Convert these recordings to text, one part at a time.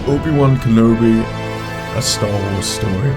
Obi-Wan Kenobi, a Star Wars story.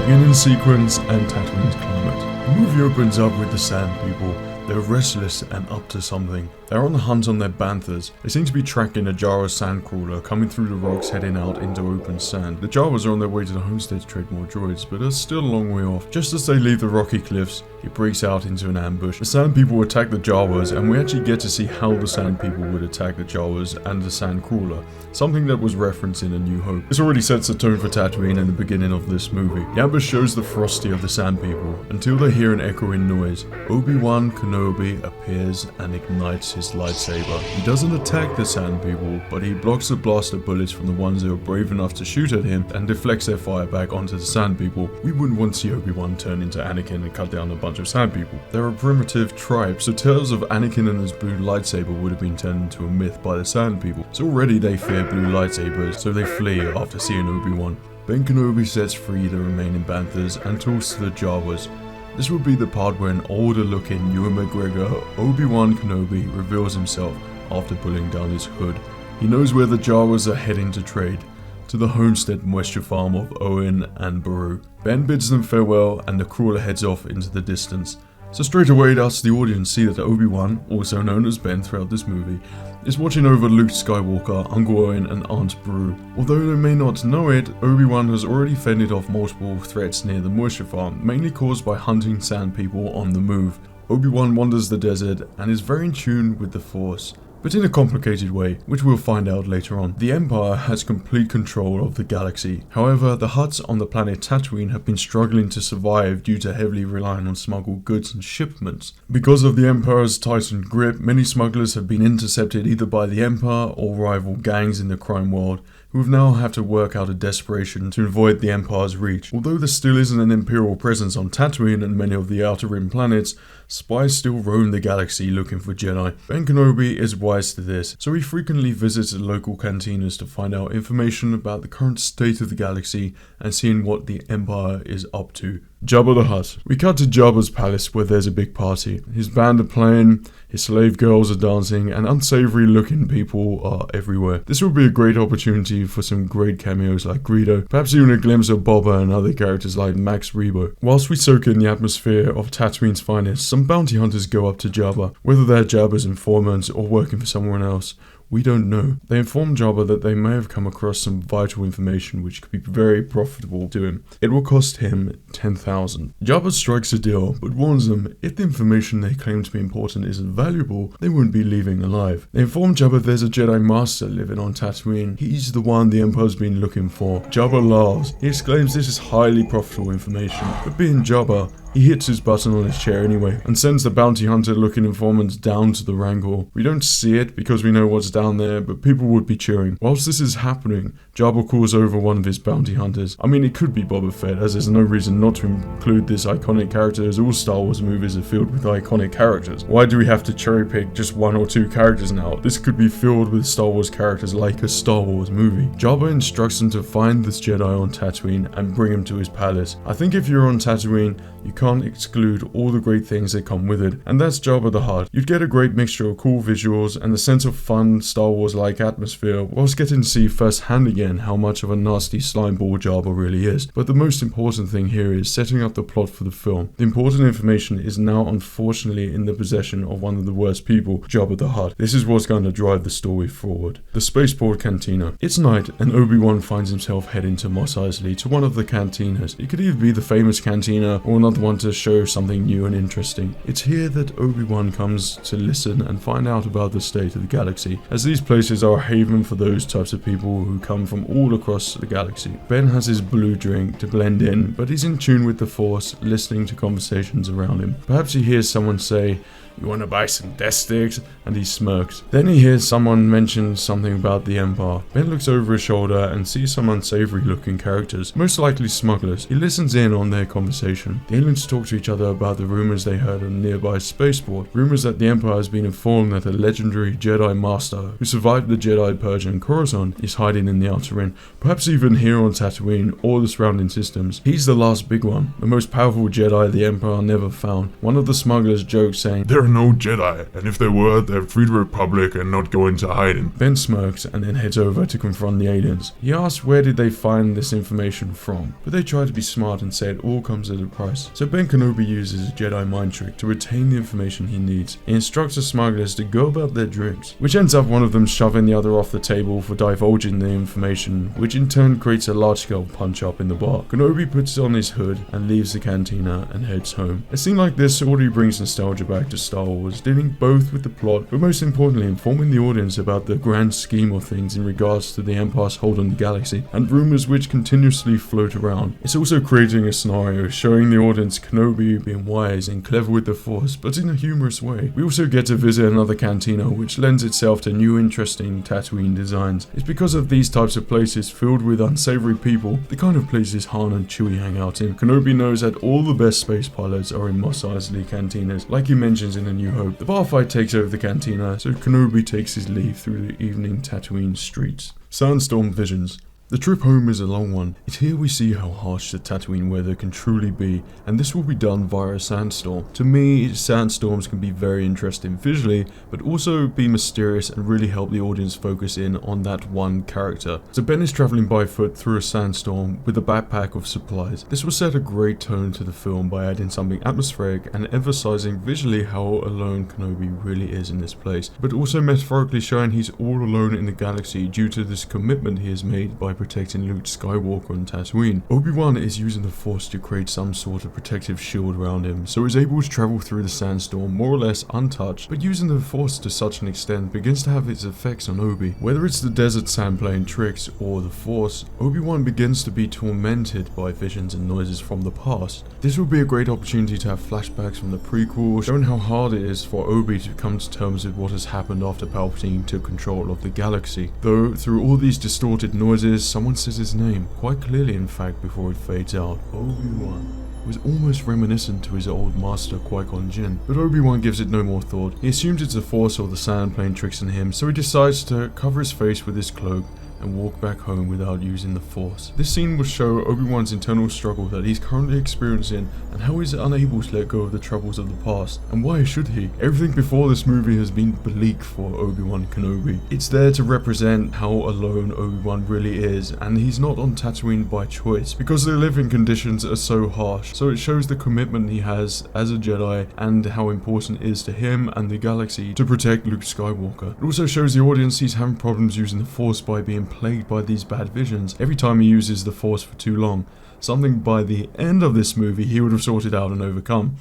Beginning sequence and Tatooine's climate. The movie opens up with the Sand People. They're restless and up to something. They're on the hunt on their banthas. They seem to be tracking a Jawa sandcrawler coming through the rocks heading out into open sand. The Jawas are on their way to the homestead to trade more droids, but are still a long way off. Just as they leave the rocky cliffs, it breaks out into an ambush. The Sand People attack the Jawas, and we actually get to see how the Sand People would attack the Jawas and the sandcrawler, something that was referenced in A New Hope. This already sets the tone for Tatooine in the beginning of this movie. The ambush shows the ferocity of the Sand People, until they hear an echoing noise. Obi-Wan Kenobi appears and ignites his lightsaber. He doesn't attack the Sand People, but he blocks the blaster bullets from the ones who are brave enough to shoot at him and deflects their fire back onto the Sand People. We wouldn't want to see Obi-Wan turn into Anakin and cut down a bunch of Sand People. They're a primitive tribe, so tales of Anakin and his blue lightsaber would have been turned into a myth by the Sand People. So already they fear blue lightsabers, so they flee after seeing Obi-Wan. Ben Kenobi sets free the remaining banthas and talks to the Jawas. This would be the part where an older looking Ewan McGregor, Obi-Wan Kenobi, reveals himself after pulling down his hood. He knows where the Jawas are heading to trade, to the homestead moisture farm of Owen and Beru. Ben bids them farewell and the crawler heads off into the distance. So straight away us the audience see that Obi-Wan, also known as Ben throughout this movie, is watching over Luke Skywalker, Uncle Owen and Aunt Beru. Although they may not know it, Obi-Wan has already fended off multiple threats near the moisture farm, mainly caused by hunting Sand People on the move. Obi-Wan wanders the desert and is very in tune with the Force, but in a complicated way, which we'll find out later on. The Empire has complete control of the galaxy. However, the Hutts on the planet Tatooine have been struggling to survive due to heavily relying on smuggled goods and shipments. Because of the Empire's tightened grip, many smugglers have been intercepted either by the Empire or rival gangs in the crime world, who now have to work out of desperation to avoid the Empire's reach. Although there still isn't an Imperial presence on Tatooine and many of the Outer Rim planets, spies still roam the galaxy looking for Jedi. Ben Kenobi is wise to this, so he frequently visits the local cantinas to find out information about the current state of the galaxy and seeing what the Empire is up to. Jabba the Hutt. We cut to Jabba's palace where there's a big party. His band are playing, his slave girls are dancing, and unsavory looking people are everywhere. This would be a great opportunity for some great cameos like Greedo, perhaps even a glimpse of Boba and other characters like Max Rebo. Whilst we soak in the atmosphere of Tatooine's finest, some bounty hunters go up to Jabba. Whether they're Jabba's informants or working for someone else, we don't know. They inform Jabba that they may have come across some vital information which could be very profitable to him. It will cost him 10,000. Jabba strikes a deal, but warns them if the information they claim to be important isn't valuable, they won't be leaving alive. They inform Jabba there's a Jedi Master living on Tatooine. He's the one the Empire's been looking for. Jabba laughs. He exclaims this is highly profitable information, but being Jabba, he hits his button on his chair anyway, and sends the bounty hunter looking informants down to the Rancor. We don't see it because we know what's down there, but people would be cheering. Whilst this is happening, Jabba calls over one of his bounty hunters. I mean, it could be Boba Fett, as there's no reason not to include this iconic character, as all Star Wars movies are filled with iconic characters. Why do we have to cherry pick just one or two characters now? This could be filled with Star Wars characters like a Star Wars movie. Jabba instructs him to find this Jedi on Tatooine and bring him to his palace. I think if you're on Tatooine, you can't exclude all the great things that come with it, and that's Jabba the Hutt. You'd get a great mixture of cool visuals and the sense of fun Star Wars-like atmosphere, whilst getting to see firsthand again how much of a nasty slimeball Jabba really is. But the most important thing here is setting up the plot for the film. The important information is now unfortunately in the possession of one of the worst people, Jabba the Hutt. This is what's going to drive the story forward. The spaceport cantina. It's night, and Obi-Wan finds himself heading to Mos Eisley, to one of the cantinas. It could either be the famous cantina or another one to show something new and interesting. It's here that Obi-Wan comes to listen and find out about the state of the galaxy, as these places are a haven for those types of people who come from all across the galaxy. Ben has his blue drink to blend in, but he's in tune with the Force, listening to conversations around him. Perhaps he hears someone say, "You want to buy some death sticks?" and he smirks. Then he hears someone mention something about the Empire. Ben looks over his shoulder and sees some unsavory looking characters, most likely smugglers. He listens in on their conversation. The aliens talk to each other about the rumors they heard on a nearby spaceport. Rumors that the Empire has been informed that a legendary Jedi Master who survived the Jedi Purge in Coruscant is hiding in the Outer Rim, perhaps even here on Tatooine or the surrounding systems. He's the last big one, the most powerful Jedi the Empire never found. One of the smugglers jokes saying, "There are no Jedi, and if there were, they're free to the Republic and not go into hiding. Ben smirks and then heads over to confront the aliens. He asks where did they find this information from, but they try to be smart and say it all comes at a price. So Ben Kenobi uses a Jedi mind trick to retain the information he needs. He instructs the smugglers to go about their drinks, which ends up one of them shoving the other off the table for divulging the information, which in turn creates a large-scale punch-up in the bar. Kenobi puts on his hood and leaves the cantina and heads home. A scene like this already brings nostalgia back to Star Wars, dealing both with the plot, but most importantly informing the audience about the grand scheme of things in regards to the Empire's hold on the galaxy, and rumors which continuously float around. It's also creating a scenario showing the audience Kenobi being wise and clever with the Force, but in a humorous way. We also get to visit another cantina, which lends itself to new interesting Tatooine designs. It's because of these types of places filled with unsavory people, the kind of places Han and Chewie hang out in. Kenobi knows that all the best space pilots are in Mos Eisley cantinas, like he mentions in A New Hope. The bar fight takes over the cantina, so Kenobi takes his leave through the evening Tatooine streets. Sandstorm visions. The trip home is a long one. It's here we see how harsh the Tatooine weather can truly be, and this will be done via a sandstorm. To me, sandstorms can be very interesting visually, but also be mysterious and really help the audience focus in on that one character. So Ben is traveling by foot through a sandstorm with a backpack of supplies. This will set a great tone to the film by adding something atmospheric and emphasizing visually how alone Kenobi really is in this place, but also metaphorically showing he's all alone in the galaxy due to this commitment he has made by protecting Luke Skywalker on Tatooine. Obi-Wan is using the Force to create some sort of protective shield around him, so is able to travel through the sandstorm more or less untouched, but using the Force to such an extent begins to have its effects on Obi. Whether it's the desert sand playing tricks or the Force, Obi-Wan begins to be tormented by visions and noises from the past. This will be a great opportunity to have flashbacks from the prequel, showing how hard it is for Obi to come to terms with what has happened after Palpatine took control of the galaxy. Though, through all these distorted noises, someone says his name, quite clearly in fact before it fades out. Obi-Wan. It was almost reminiscent to his old master Qui-Gon Jinn, but Obi-Wan gives it no more thought. He assumes it's the Force or the sand playing tricks on him, so he decides to cover his face with his cloak and walk back home without using the Force. This scene will show Obi-Wan's internal struggle that he's currently experiencing and how he's unable to let go of the troubles of the past. And why should he? Everything before this movie has been bleak for Obi-Wan Kenobi. It's there to represent how alone Obi-Wan really is, and he's not on Tatooine by choice because the living conditions are so harsh. So it shows the commitment he has as a Jedi and how important it is to him and the galaxy to protect Luke Skywalker. It also shows the audience he's having problems using the Force by being plagued by these bad visions every time he uses the Force for too long, something by the end of this movie he would have sorted out and overcome,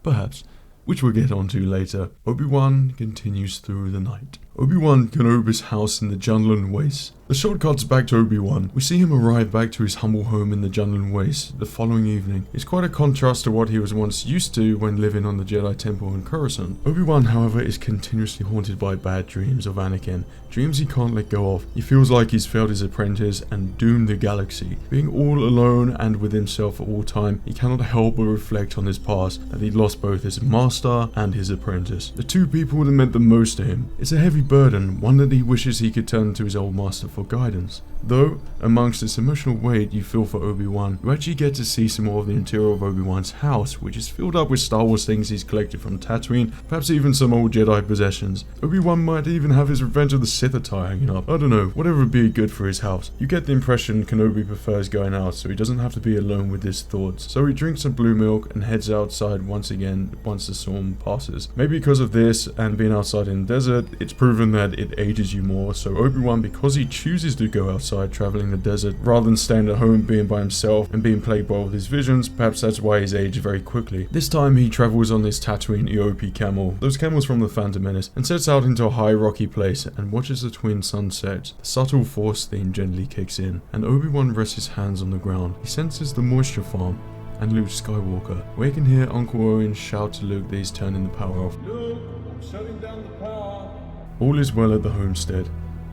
perhaps, which we'll get onto later. Obi-Wan continues through the night. Obi-Wan Kenobi's house in the Jundland Wastes. The shot cuts back to Obi-Wan. We see him arrive back to his humble home in the Jundland Wastes the following evening. It's quite a contrast to what he was once used to when living on the Jedi Temple in Coruscant. Obi-Wan, however, is continuously haunted by bad dreams of Anakin, dreams he can't let go of. He feels like he's failed his apprentice and doomed the galaxy. Being all alone and with himself at all time, he cannot help but reflect on his past, that he lost both his master and his apprentice, the two people that meant the most to him. It's a heavy burden, one that he wishes he could turn to his old master for guidance. Though, amongst this emotional weight you feel for Obi-Wan, you actually get to see some more of the interior of Obi-Wan's house, which is filled up with Star Wars things he's collected from Tatooine, perhaps even some old Jedi possessions. Obi-Wan might even have his Revenge of the Sith attire hanging up. I don't know, whatever would be good for his house. You get the impression Kenobi prefers going out, so he doesn't have to be alone with his thoughts. So he drinks some blue milk and heads outside once again once the storm passes. Maybe because of this and being outside in the desert, it's proven that it ages you more, so Obi-Wan, because he chooses to go outside traveling the desert rather than staying at home being by himself and being plagued by all his visions, perhaps that's why he's aged very quickly. This time he travels on this Tatooine EOP camel, those camels from the Phantom Menace, and sets out into a high rocky place and watches the twin suns set. The subtle Force theme gently kicks in, and Obi-Wan rests his hands on the ground. He senses the moisture farm and Luke Skywalker, where he can hear Uncle Owen shout to Luke that he's turning the power off. Luke, I'm shutting down the power. All is well at the homestead.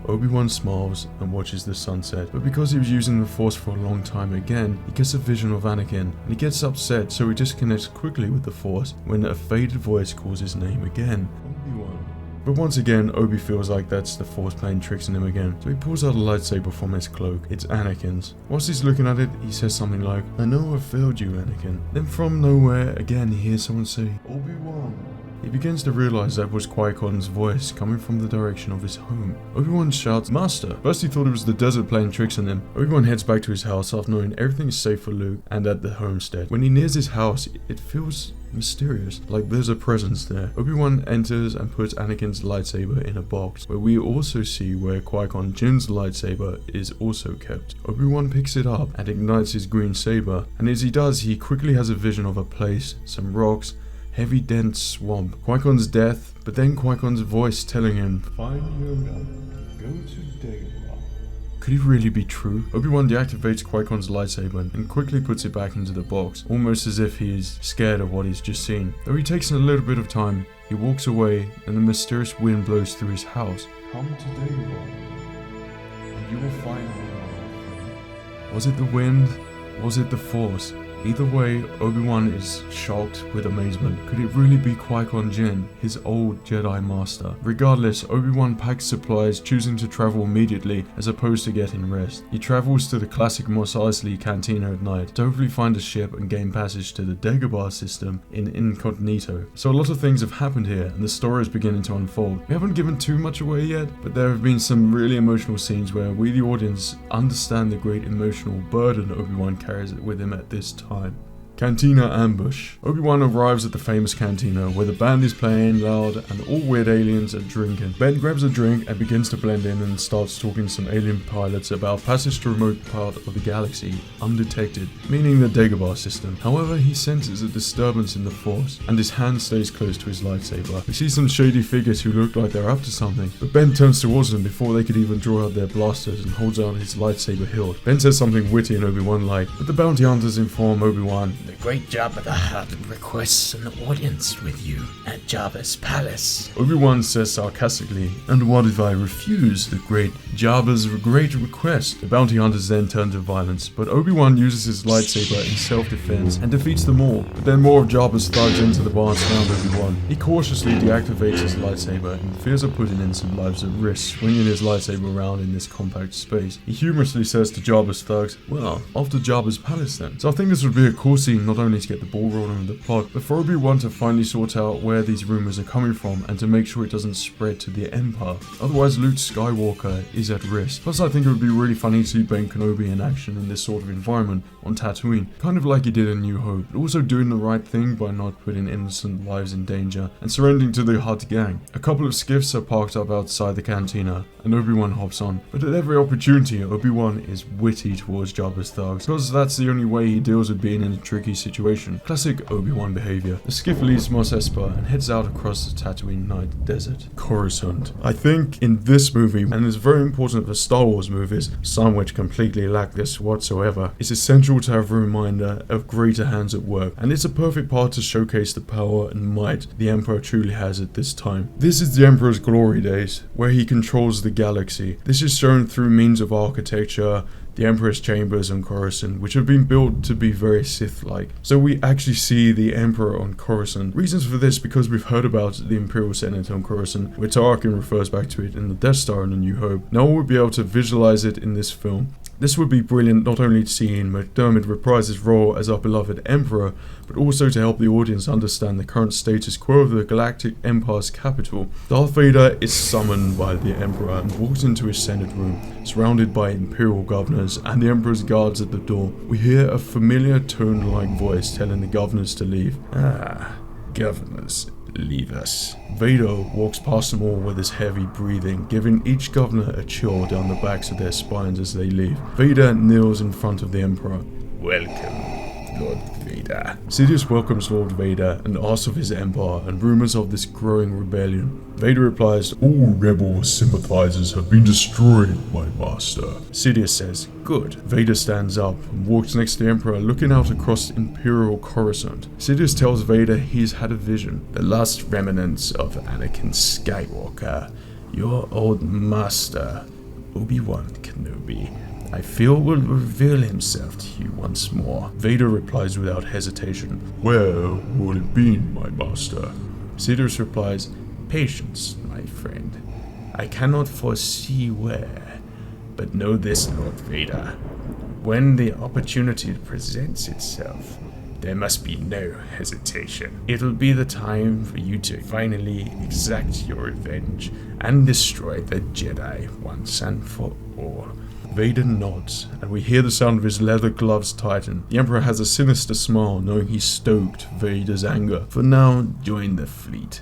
Obi-Wan smiles and watches the sunset, but because he was using the Force for a long time again, he gets a vision of Anakin, and he gets upset, so he disconnects quickly with the Force when a faded voice calls his name again. Obi-Wan. But once again, Obi feels like that's the Force playing tricks on him again, so he pulls out a lightsaber from his cloak. It's Anakin's. Whilst he's looking at it, he says something like, "I know I failed you, Anakin." Then from nowhere, again he hears someone say, "Obi-Wan." He begins to realize that was Qui-Gon's voice coming from the direction of his home. Obi-Wan shouts, "Master!" First he thought it was the desert playing tricks on him. Obi-Wan heads back to his house after knowing everything is safe for Luke and at the homestead. When he nears his house, it feels mysterious, like there's a presence there. Obi-Wan enters and puts Anakin's lightsaber in a box, where we also see where Qui-Gon Jinn's lightsaber is also kept. Obi-Wan picks it up and ignites his green saber, and as he does, he quickly has a vision of a place, some rocks, heavy dense swamp, Qui-Gon's death, but then Qui-Gon's voice telling him, "Find Yoda, go to Dagobah." Could it really be true? Obi-Wan deactivates Qui-Gon's lightsaber and quickly puts it back into the box, almost as if he is scared of what he's just seen. Though he takes a little bit of time, he walks away and the mysterious wind blows through his house. "Come to Dagobah, and you will find me, my friend." Was it the wind? Was it the Force? Either way, Obi-Wan is shocked with amazement. Could it really be Qui-Gon Jinn, his old Jedi Master? Regardless, Obi-Wan packs supplies, choosing to travel immediately as opposed to getting rest. He travels to the classic Mos Eisley Cantina at night to hopefully find a ship and gain passage to the Dagobah system in incognito. So a lot of things have happened here, and the story is beginning to unfold. We haven't given too much away yet, but there have been some really emotional scenes where we, the audience, understand the great emotional burden Obi-Wan carries with him at this time. Cantina ambush. Obi-Wan arrives at the famous cantina where the band is playing loud and all weird aliens are drinking. Ben grabs a drink and begins to blend in and starts talking to some alien pilots about passage to a remote part of the galaxy, undetected, meaning the Dagobah system. However, he senses a disturbance in the Force and his hand stays close to his lightsaber. We see some shady figures who look like they're up to something, but Ben turns towards them before they could even draw out their blasters and holds out his lightsaber hilt. Ben says something witty and Obi-Wan like, but the bounty hunters inform Obi-Wan, "The great Jabba the Hutt requests an audience with you at Jabba's palace." Obi-Wan says sarcastically, "And what if I refuse the great Jabba's great request?" The bounty hunters then turn to violence, but Obi-Wan uses his lightsaber in self-defense and defeats them all. But then more of Jabba's thugs enter the bar and surround Obi-Wan. He cautiously deactivates his lightsaber in fears of putting innocent lives at risk, swinging his lightsaber around in this compact space. He humorously says to Jabba's thugs, "Well, off to Jabba's palace then." So I think this would be a cool scene not only to get the ball rolling with the plot, but for Obi-Wan to finally sort out where these rumors are coming from and to make sure it doesn't spread to the Empire. Otherwise, Luke Skywalker is at risk. Plus, I think it would be really funny to see Ben Kenobi in action in this sort of environment on Tatooine, kind of like he did in New Hope, but also doing the right thing by not putting innocent lives in danger and surrendering to the Hutt gang. A couple of skiffs are parked up outside the cantina, and Obi-Wan hops on. But at every opportunity, Obi-Wan is witty towards Jabba's thugs, because that's the only way he deals with being in a tricky situation. Classic Obi-Wan behavior. The skiff leaves Mos Espa and heads out across the Tatooine night desert. Coruscant. I think in this movie, and it's very important for Star Wars movies, some which completely lack this whatsoever, it's essential to have a reminder of greater hands at work, and it's a perfect part to showcase the power and might the Emperor truly has at this time. This is the Emperor's glory days, where he controls the galaxy. This is shown through means of architecture, the Emperor's chambers on Coruscant, which have been built to be very Sith-like. So we actually see the Emperor on Coruscant. Reasons for this, because we've heard about the Imperial Senate on Coruscant, where Tarkin refers back to it in the Death Star in A New Hope. Now we'll be able to visualize it in this film. This would be brilliant not only to see McDermott reprise his role as our beloved Emperor, but also to help the audience understand the current status quo of the Galactic Empire's capital. Darth Vader is summoned by the Emperor and walks into his Senate room, surrounded by Imperial governors and the Emperor's guards at the door. We hear a familiar tone-like voice telling the governors to leave. "Ah, governors, leave us." Vader walks past them all with his heavy breathing, giving each governor a chill down the backs of their spines as they leave. Vader kneels in front of the Emperor. "Welcome, Lord Vader." Sidious welcomes Lord Vader and asks of his empire and rumors of this growing rebellion. Vader replies, All rebel sympathizers have been destroyed, my master. Sidious says, "Good." Vader stands up and walks next to the Emperor, looking out across Imperial Coruscant. Sidious tells Vader he's had a vision. "The last remnants of Anakin Skywalker, your old master, Obi-Wan Kenobi, I feel will reveal himself to you once more." Vader replies without hesitation. Where will it be, my master? Sidious replies, "Patience, my friend. I cannot foresee where, but know this, Lord Vader. When the opportunity presents itself, there must be no hesitation. It'll be the time for you to finally exact your revenge and destroy the Jedi once and for all. Vader nods, and we hear the sound of his leather gloves tighten. The Emperor has a sinister smile, knowing he's stoked Vader's anger. For now, join the fleet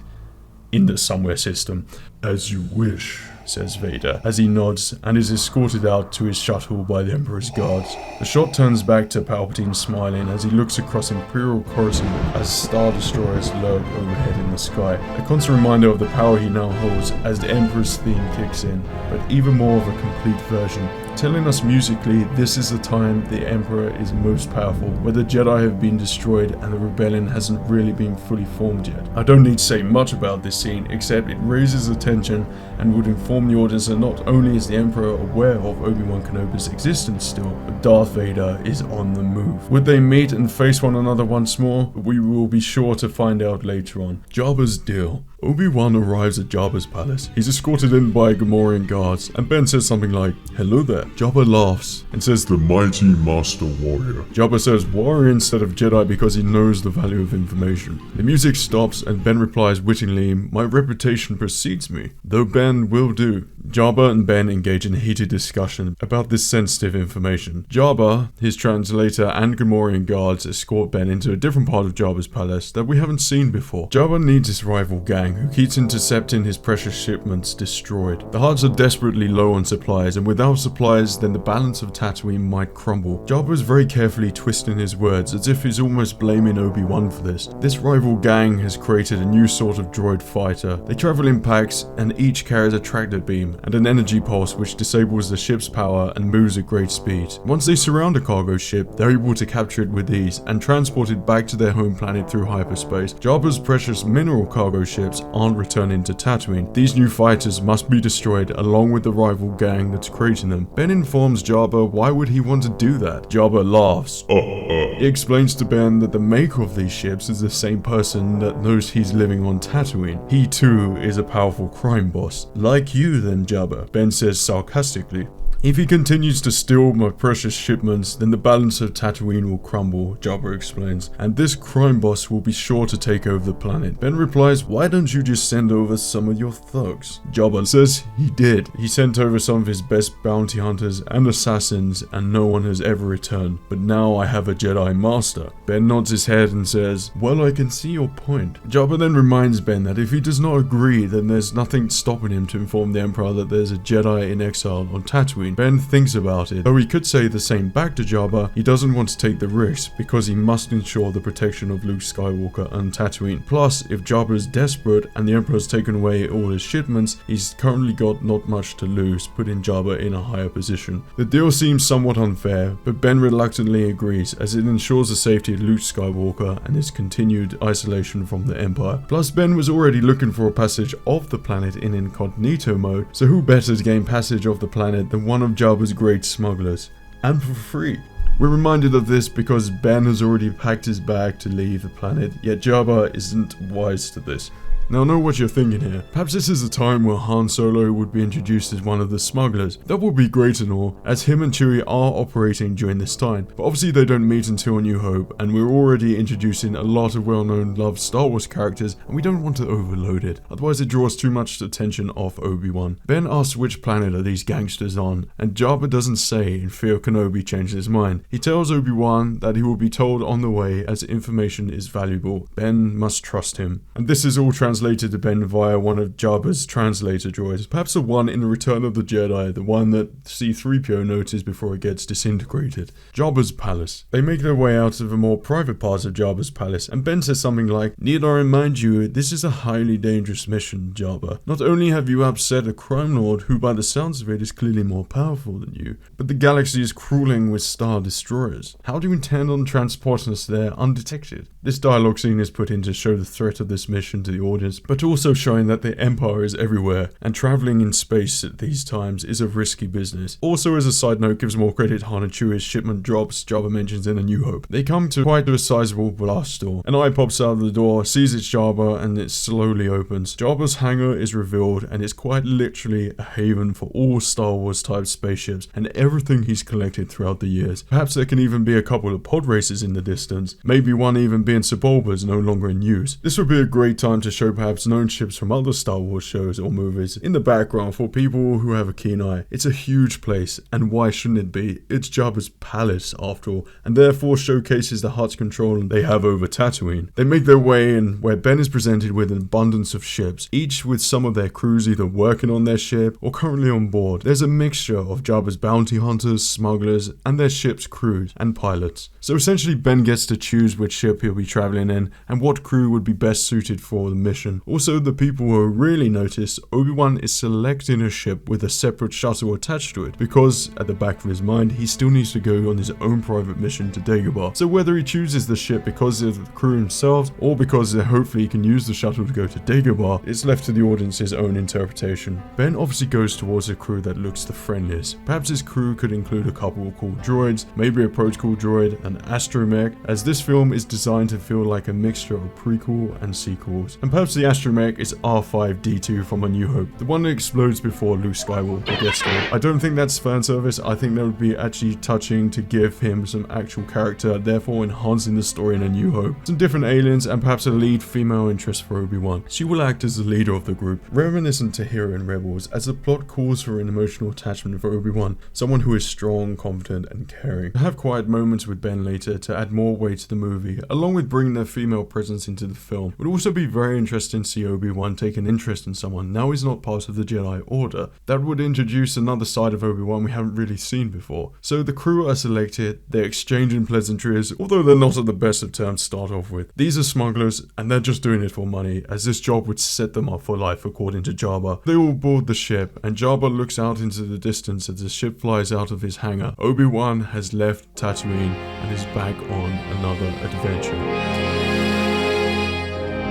in the somewhere system. As you wish, says Vader, as he nods and is escorted out to his shuttle by the Emperor's guards. The shot turns back to Palpatine smiling as he looks across Imperial Coruscant as Star Destroyers lurk overhead in the sky. A constant reminder of the power he now holds as the Emperor's theme kicks in, but even more of a complete version, telling us musically this is the time the Emperor is most powerful, where the Jedi have been destroyed and the rebellion hasn't really been fully formed yet. I don't need to say much about this scene, except it raises attention and would inform the audience that not only is the Emperor aware of Obi-Wan Kenobi's existence still, but Darth Vader is on the move. Would they meet and face one another once more? We will be sure to find out later on. Jabba's deal. Obi-Wan arrives at Jabba's palace. He's escorted in by Gamorrean guards, and Ben says something like, "Hello there." Jabba laughs and says, the mighty Master Warrior. Jabba says warrior instead of Jedi because he knows the value of information. The music stops and Ben replies wittingly, "My reputation precedes me." Though Ben will do. Jabba and Ben engage in a heated discussion about this sensitive information. Jabba, his translator, and Gamorrean guards escort Ben into a different part of Jabba's palace that we haven't seen before. Jabba needs his rival gang, who keeps intercepting his precious shipments, destroyed. The Hutt are desperately low on supplies, and without supplies, then the balance of Tatooine might crumble. Jabba is very carefully twisting his words, as if he's almost blaming Obi-Wan for this. This rival gang has created a new sort of droid fighter. They travel in packs, and each carries a tractor beam and an energy pulse which disables the ship's power and moves at great speed. Once they surround a cargo ship, they're able to capture it with ease and transport it back to their home planet through hyperspace. Jabba's precious mineral cargo ships aren't returning to Tatooine. These new fighters must be destroyed along with the rival gang that's creating them. Ben informs Jabba why would he want to do that. Jabba laughs. He explains to Ben that the maker of these ships is the same person that knows he's living on Tatooine. He too is a powerful crime boss. Like you then, Jabba, Ben says sarcastically. If he continues to steal my precious shipments, then the balance of Tatooine will crumble, Jabba explains, and this crime boss will be sure to take over the planet. Ben replies, why don't you just send over some of your thugs? Jabba says he did. He sent over some of his best bounty hunters and assassins, and no one has ever returned. But now I have a Jedi Master. Ben nods his head and says, well, I can see your point. Jabba then reminds Ben that if he does not agree, then there's nothing stopping him to inform the Emperor that there's a Jedi in exile on Tatooine. Ben thinks about it. Though he could say the same back to Jabba, he doesn't want to take the risk because he must ensure the protection of Luke Skywalker and Tatooine. Plus, if Jabba is desperate and the Emperor's taken away all his shipments, he's currently got not much to lose, putting Jabba in a higher position. The deal seems somewhat unfair, but Ben reluctantly agrees as it ensures the safety of Luke Skywalker and his continued isolation from the Empire. Plus, Ben was already looking for a passage off the planet in incognito mode, so who better to gain passage off the planet than one of Jabba's great smugglers, and for free. We're reminded of this because Ben has already packed his bag to leave the planet, yet Jabba isn't wise to this. Now I know what you're thinking here. Perhaps this is a time where Han Solo would be introduced as one of the smugglers. That would be great and all, as him and Chewie are operating during this time. But obviously they don't meet until A New Hope, and we're already introducing a lot of well-known loved Star Wars characters, and we don't want to overload it. Otherwise it draws too much attention off Obi-Wan. Ben asks which planet are these gangsters on, and Jabba doesn't say in fear Kenobi changes his mind. He tells Obi-Wan that he will be told on the way as information is valuable. Ben must trust him. And this is all translated to Ben via one of Jabba's translator droids, perhaps the one in Return of the Jedi, the one that C-3PO noticed before it gets disintegrated. Jabba's palace. They make their way out of a more private part of Jabba's palace, and Ben says something like, need I remind you, this is a highly dangerous mission, Jabba. Not only have you upset a crime lord who by the sounds of it is clearly more powerful than you, but the galaxy is crawling with star destroyers. How do you intend on transporting us there undetected? This dialogue scene is put in to show the threat of this mission to the audience, business, but also showing that the Empire is everywhere, and traveling in space at these times is a risky business. Also, as a side note, gives more credit Han and Chewie's shipment drops Jabba mentions in A New Hope. They come to quite a sizable blast door. An eye pops out of the door, sees it's Jabba, and it slowly opens. Jabba's hangar is revealed, and it's quite literally a haven for all Star Wars type spaceships and everything he's collected throughout the years. Perhaps there can even be a couple of pod races in the distance, maybe one even being Sebulba's no longer in use. This would be a great time to show perhaps known ships from other Star Wars shows or movies in the background for people who have a keen eye. It's a huge place, and why shouldn't it be? It's Jabba's palace after all, and therefore showcases the Hutt's control they have over Tatooine. They make their way in where Ben is presented with an abundance of ships, each with some of their crews either working on their ship or currently on board. There's a mixture of Jabba's bounty hunters, smugglers, and their ship's crews and pilots. So essentially Ben gets to choose which ship he'll be traveling in and what crew would be best suited for the mission. Also, the people who really notice Obi-Wan is selecting a ship with a separate shuttle attached to it, because at the back of his mind he still needs to go on his own private mission to Dagobah. So whether he chooses the ship because of the crew himself or because hopefully he can use the shuttle to go to Dagobah, it's left to the audience's own interpretation. Ben obviously goes towards a crew that looks the friendliest. Perhaps his crew could include a couple cool droids, maybe a protocol droid, an astromech, as this film is designed to feel like a mixture of prequel and sequels. And perhaps the astromech is R5-D2 from A New Hope, the one that explodes before Luke Skywalker gets there. I don't think that's fan service. I think that would be actually touching to give him some actual character, therefore enhancing the story in A New Hope. Some different aliens and perhaps a lead female interest for Obi-Wan. She will act as the leader of the group, reminiscent to Hera in Rebels, as the plot calls for an emotional attachment for Obi-Wan, someone who is strong, confident, and caring. I have quiet moments with Ben later to add more weight to the movie, along with bringing their female presence into the film. It would also be very interesting to see Obi-Wan take an interest in someone now he's not part of the Jedi Order. That would introduce another side of Obi-Wan we haven't really seen before. So the crew are selected, they're exchanging pleasantries, although they're not at the best of terms to start off with. These are smugglers, and they're just doing it for money, as this job would set them up for life according to Jabba. They all board the ship, and Jabba looks out into the distance as the ship flies out of his hangar. Obi-Wan has left Tatooine and is back on another adventure.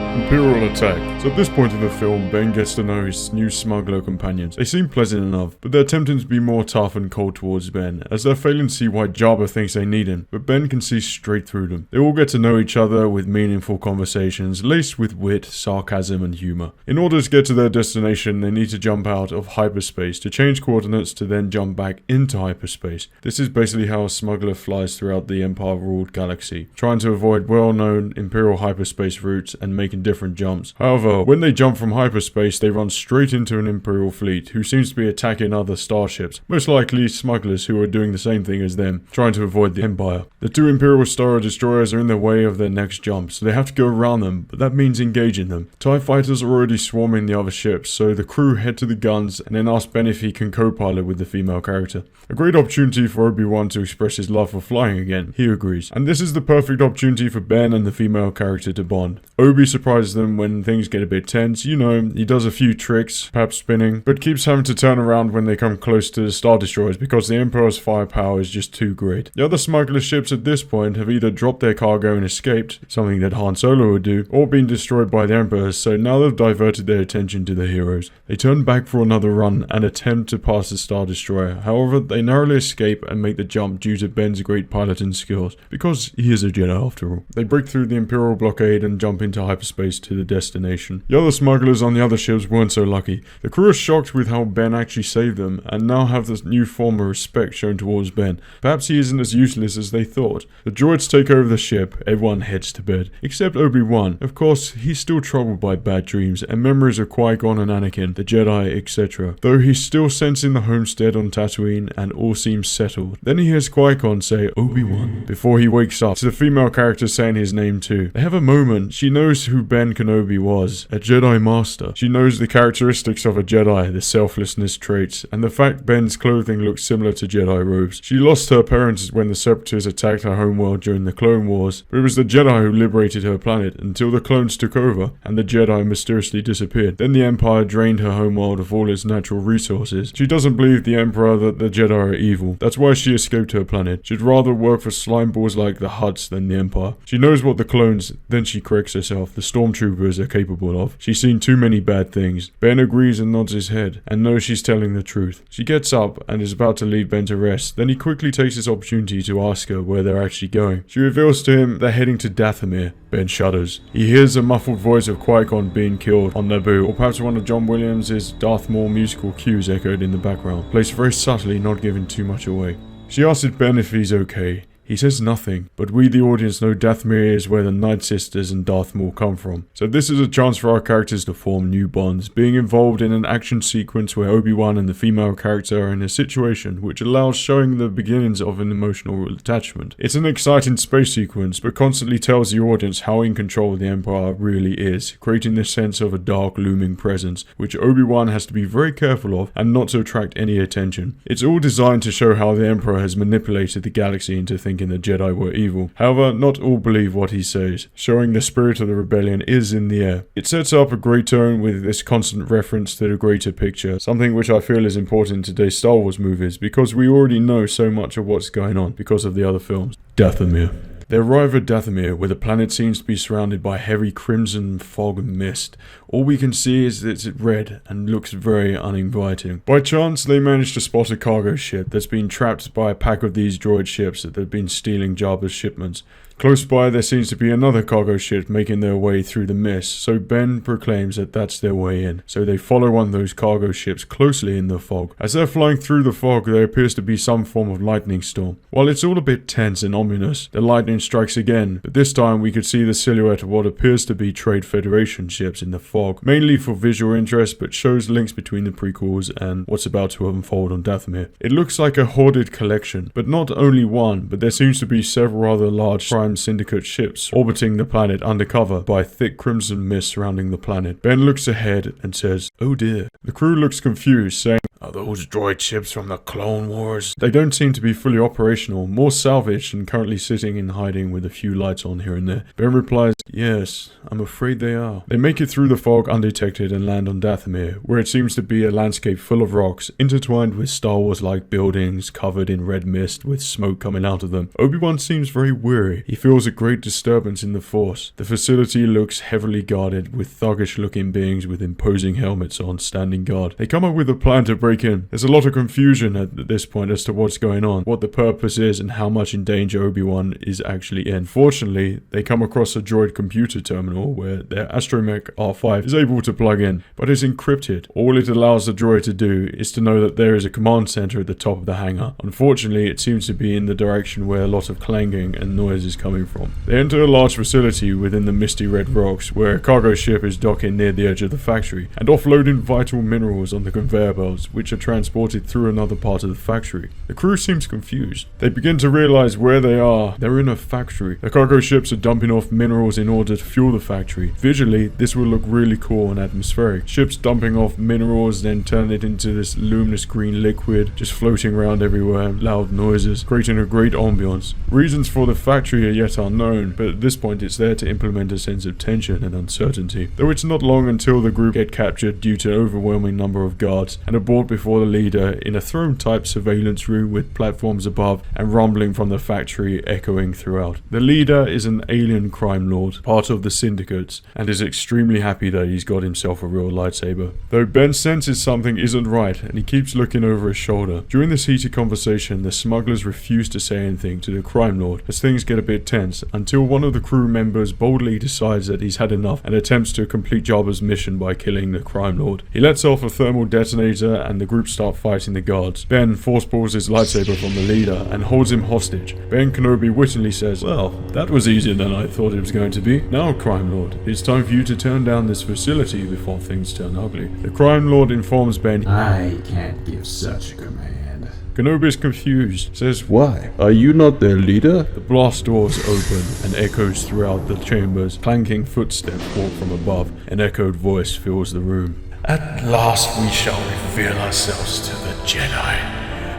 Imperial attack. So at this point in the film, Ben gets to know his new smuggler companions. They seem pleasant enough, but they're attempting to be more tough and cold towards Ben, as they're failing to see why Jabba thinks they need him, but Ben can see straight through them. They all get to know each other with meaningful conversations, laced with wit, sarcasm, and humor. In order to get to their destination, they need to jump out of hyperspace to change coordinates to then jump back into hyperspace. This is basically how a smuggler flies throughout the Empire-ruled galaxy, trying to avoid well-known Imperial hyperspace routes and making different jumps. However, when they jump from hyperspace, they run straight into an Imperial fleet who seems to be attacking other starships, most likely smugglers who are doing the same thing as them, trying to avoid the Empire. The two Imperial Star Destroyers are in the way of their next jump, so they have to go around them, but that means engaging them. TIE fighters are already swarming the other ships, so the crew head to the guns and then ask Ben if he can co-pilot with the female character. A great opportunity for Obi-Wan to express his love for flying again. He agrees. And this is the perfect opportunity for Ben and the female character to bond. Obi surprises them when things get a bit tense. You know, he does a few tricks, perhaps spinning, but keeps having to turn around when they come close to the Star Destroyers because the Emperor's firepower is just too great. The other smuggler ships at this point have either dropped their cargo and escaped, something that Han Solo would do, or been destroyed by the Emperor, so now they've diverted their attention to the heroes. They turn back for another run and attempt to pass the Star Destroyer. However, they narrowly escape and make the jump due to Ben's great piloting skills, because he is a Jedi after all. They break through the Imperial blockade and jump into hyperspace to the destination. The other smugglers on the other ships weren't so lucky. The crew are shocked with how Ben actually saved them, and now have this new form of respect shown towards Ben. Perhaps he isn't as useless as they thought. The droids take over the ship, everyone heads to bed, except Obi-Wan. Of course, he's still troubled by bad dreams, and memories of Qui-Gon and Anakin, the Jedi, etc. Though he's still sensing the homestead on Tatooine, and all seems settled. Then he hears Qui-Gon say, "Obi-Wan," before he wakes up to the female character saying his name too. They have a moment. She knows who Ben Kenobi was, a Jedi Master. She knows the characteristics of a Jedi, the selflessness traits, and the fact Ben's clothing looks similar to Jedi robes. She lost her parents when the Separatists attacked her homeworld during the Clone Wars, but it was the Jedi who liberated her planet until the clones took over, and the Jedi mysteriously disappeared. Then the Empire drained her homeworld of all its natural resources. She doesn't believe the Emperor that the Jedi are evil. That's why she escaped her planet. She'd rather work for slime balls like the Hutts than the Empire. She knows what the clones, then she corrects herself. The stormtroopers are capable of. She's seen too many bad things. Ben agrees and nods his head, and knows she's telling the truth. She gets up and is about to lead Ben to rest, then he quickly takes this opportunity to ask her where they're actually going. She reveals to him they're heading to Dathomir. Ben shudders. He hears the muffled voice of Qui-Gon being killed on Naboo, or perhaps one of John Williams' Darth Maul musical cues echoed in the background, placed very subtly, not giving too much away. She asks Ben if he's okay. He says nothing, but we the audience know Dathomir is where the Night Sisters and Darth Maul come from. So this is a chance for our characters to form new bonds, being involved in an action sequence where Obi-Wan and the female character are in a situation which allows showing the beginnings of an emotional attachment. It's an exciting space sequence, but constantly tells the audience how in control the Empire really is, creating this sense of a dark looming presence, which Obi-Wan has to be very careful of and not to attract any attention. It's all designed to show how the Emperor has manipulated the galaxy into thinking the Jedi were evil. However, not all believe what he says, showing the spirit of the rebellion is in the air. It sets up a great tone with this constant reference to the greater picture, something which I feel is important in today's Star Wars movies, because we already know so much of what's going on because of the other films. Dathomir. They arrive at Dathomir, where the planet seems to be surrounded by heavy crimson fog and mist. All we can see is that it's red and looks very uninviting. By chance, they manage to spot a cargo ship that's been trapped by a pack of these droid ships that have been stealing Jabba's shipments. Close by, there seems to be another cargo ship making their way through the mist, so Ben proclaims that that's their way in. So they follow one of those cargo ships closely in the fog. As they're flying through the fog, there appears to be some form of lightning storm. While it's all a bit tense and ominous, the lightning strikes again, but this time we could see the silhouette of what appears to be Trade Federation ships in the fog, mainly for visual interest, but shows links between the prequels and what's about to unfold on Dathomir. It looks like a hoarded collection, but not only one, but there seems to be several other large Prime Syndicate ships orbiting the planet undercover by thick crimson mist surrounding the planet. Ben looks ahead and says, "Oh dear." The crew looks confused, saying, "Are those droid ships from the Clone Wars?" They don't seem to be fully operational, more salvaged and currently sitting in hiding with a few lights on here and there. Ben replies, "Yes, I'm afraid they are." They make it through the fog undetected and land on Dathomir, where it seems to be a landscape full of rocks, intertwined with Star Wars-like buildings covered in red mist with smoke coming out of them. Obi-Wan seems very weary. He feels a great disturbance in the Force. The facility looks heavily guarded, with thuggish-looking beings with imposing helmets on standing guard. They come up with a plan to break in. There's a lot of confusion at this point as to what's going on, what the purpose is, and how much in danger Obi-Wan is actually in. Fortunately, they come across a droid computer terminal where their astromech R5 is able to plug in, but it's encrypted. All it allows the droid to do is to know that there is a command center at the top of the hangar. Unfortunately, it seems to be in the direction where a lot of clanging and noise is coming from. They enter a large facility within the misty red rocks, where a cargo ship is docking near the edge of the factory, and offloading vital minerals on the conveyor belts, which are transported through another part of the factory. The crew seems confused. They begin to realize where they are. They're in a factory. The cargo ships are dumping off minerals in order to fuel the factory. Visually, this will look really cool and atmospheric. Ships dumping off minerals, then turn it into this luminous green liquid, just floating around everywhere, loud noises, creating a great ambience. Reasons for the factory are yet unknown, but at this point it's there to implement a sense of tension and uncertainty. Though it's not long until the group get captured due to an overwhelming number of guards, and are brought before the leader in a throne-type surveillance room with platforms above and rumbling from the factory echoing throughout. The leader is an alien crime lord, part of the syndicates, and is extremely happy that he's got himself a real lightsaber. Though Ben senses something isn't right, and he keeps looking over his shoulder. During this heated conversation, the smugglers refuse to say anything to the crime lord, as things get a bit tense, until one of the crew members boldly decides that he's had enough and attempts to complete Jabba's mission by killing the crime lord. He lets off a thermal detonator and the group start fighting the guards. Ben force pulls his lightsaber from the leader and holds him hostage. Ben Kenobi wittingly says, "Well, that was easier than I thought it was going to be. Now, crime lord, it's time for you to turn down this facility before things turn ugly." The crime lord informs Ben, "I can't give such a command." Kenobi is confused, says, "Why? Are you not their leader?" The blast doors open and echoes throughout the chambers. Clanking footsteps walk from above. An echoed voice fills the room. "At last we shall reveal ourselves to the Jedi.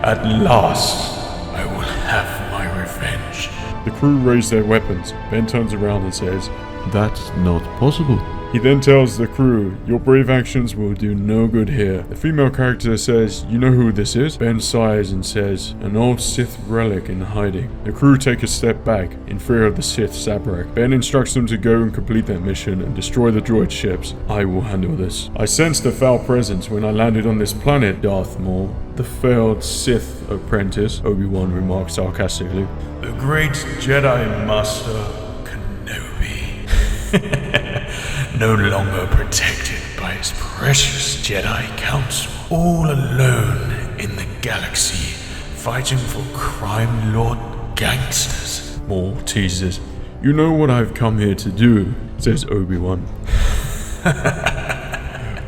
At last I will have my revenge." The crew raise their weapons. Ben turns around and says, "That's not possible." He then tells the crew, your brave actions will do no good here. The female character says, you know who this is? Ben sighs and says, an old Sith relic in hiding. The crew take a step back, in fear of the Sith Zabrak. Ben instructs them to go and complete their mission and destroy the droid ships. I will handle this. I sensed a foul presence when I landed on this planet, Darth Maul. The failed Sith apprentice, Obi-Wan remarks sarcastically. The great Jedi Master Kenobi. No longer protected by his precious Jedi Council. All alone in the galaxy, fighting for crime lord gangsters. Maul teases. You know what I've come here to do, says Obi-Wan.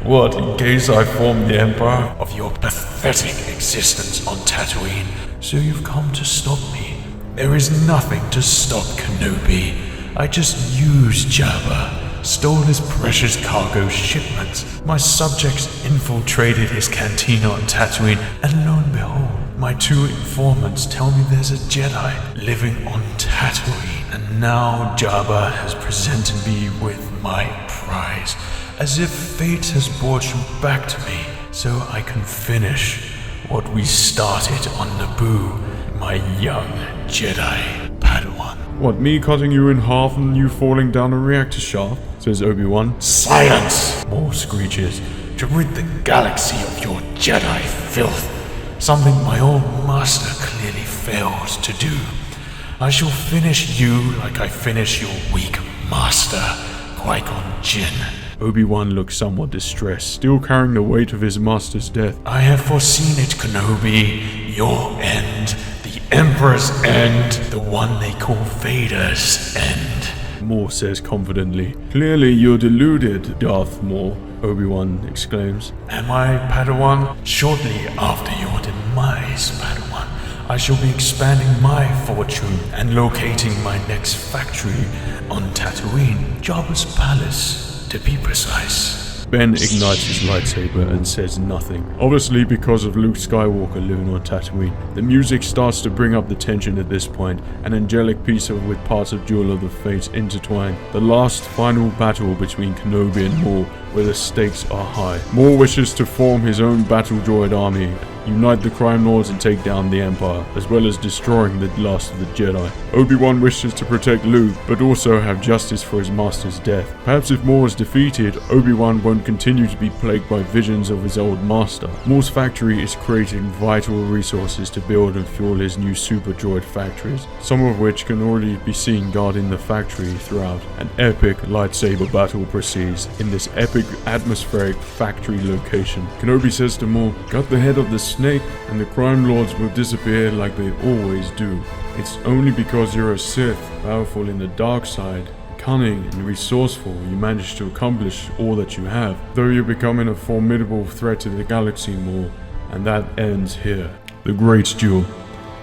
What, in case I form the Empire of your pathetic existence on Tatooine? So you've come to stop me. There is nothing to stop Kenobi. I just used Jabba, stole his precious cargo shipments. My subjects infiltrated his cantina on Tatooine, and lo and behold, my 2 informants tell me there's a Jedi living on Tatooine. And now Jabba has presented me with my prize, as if fate has brought you back to me, so I can finish what we started on Naboo, my young Jedi Padawan. What, me cutting you in half and you falling down a reactor shaft? Says Obi-Wan. Silence! Maul screeches. To rid the galaxy of your Jedi filth. Something my old master clearly failed to do. I shall finish you like I finish your weak master, Qui-Gon Jinn. Obi-Wan looks somewhat distressed, still carrying the weight of his master's death. I have foreseen it, Kenobi. Your end. The Emperor's end. The one they call Vader's end. Maul says confidently. Clearly you're deluded, Darth Maul, Obi-Wan exclaims. Am I, Padawan? Shortly after your demise, Padawan, I shall be expanding my fortune and locating my next factory on Tatooine, Jabba's palace, to be precise. Ben ignites his lightsaber and says nothing, obviously because of Luke Skywalker living on Tatooine. The music starts to bring up the tension at this point, an angelic piece with parts of Duel of the Fates intertwined. The last final battle between Kenobi and Maul, where the stakes are high. Maul wishes to form his own battle droid army, unite the crime lords and take down the Empire, as well as destroying the last of the Jedi. Obi-Wan wishes to protect Luke, but also have justice for his master's death. Perhaps if Maul is defeated, Obi-Wan won't continue to be plagued by visions of his old master. Maul's factory is creating vital resources to build and fuel his new super droid factories, some of which can already be seen guarding the factory throughout. An epic lightsaber battle proceeds in this epic atmospheric factory location. Kenobi says to Maul, "Cut the head of the snake and the crime lords will disappear like they always do. It's only because you're a Sith, powerful in the dark side, cunning and resourceful, you managed to accomplish all that you have, though you're becoming a formidable threat to the galaxy, Maul, and that ends here." The Great Duel.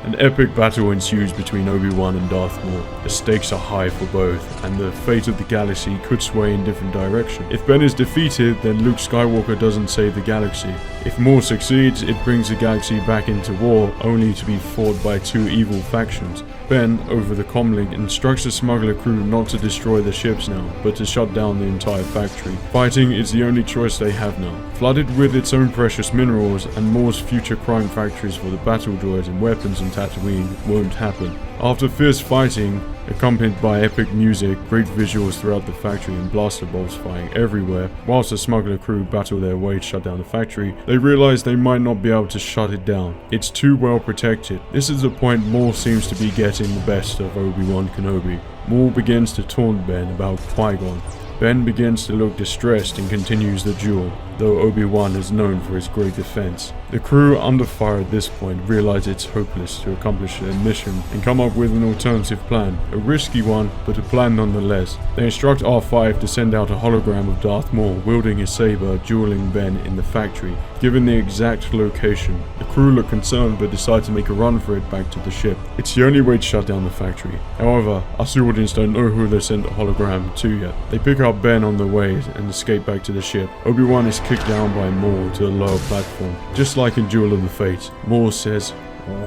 An epic battle ensues between Obi-Wan and Darth Maul. The stakes are high for both, and the fate of the galaxy could sway in different directions. If Ben is defeated, then Luke Skywalker doesn't save the galaxy. If Maul succeeds, it brings the galaxy back into war, only to be fought by two evil factions. Ben, over the comlink, instructs the smuggler crew not to destroy the ships now, but to shut down the entire factory. Fighting is the only choice they have now. Flooded with its own precious minerals, and Maul's future crime factories for the battle droids and weapons on Tatooine won't happen. After fierce fighting, accompanied by epic music, great visuals throughout the factory and blaster bolts flying everywhere, whilst the smuggler crew battle their way to shut down the factory, they realize they might not be able to shut it down. It's too well protected. This is the point Maul seems to be getting the best of Obi-Wan Kenobi. Maul begins to taunt Ben about Qui-Gon. Ben begins to look distressed and continues the duel, though Obi-Wan is known for his great defense. The crew, under fire at this point, realize it's hopeless to accomplish their mission and come up with an alternative plan. A risky one, but a plan nonetheless. They instruct R5 to send out a hologram of Darth Maul wielding his saber, dueling Ben in the factory, given the exact location. The crew look concerned but decide to make a run for it back to the ship. It's the only way to shut down the factory. However, us audience don't know who they sent the hologram to yet. They pick up Ben on the way and escape back to the ship. Obi-Wan is kicked down by Maul to the lower platform. Just like in Duel of the Fates, Maul says,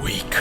"Weak,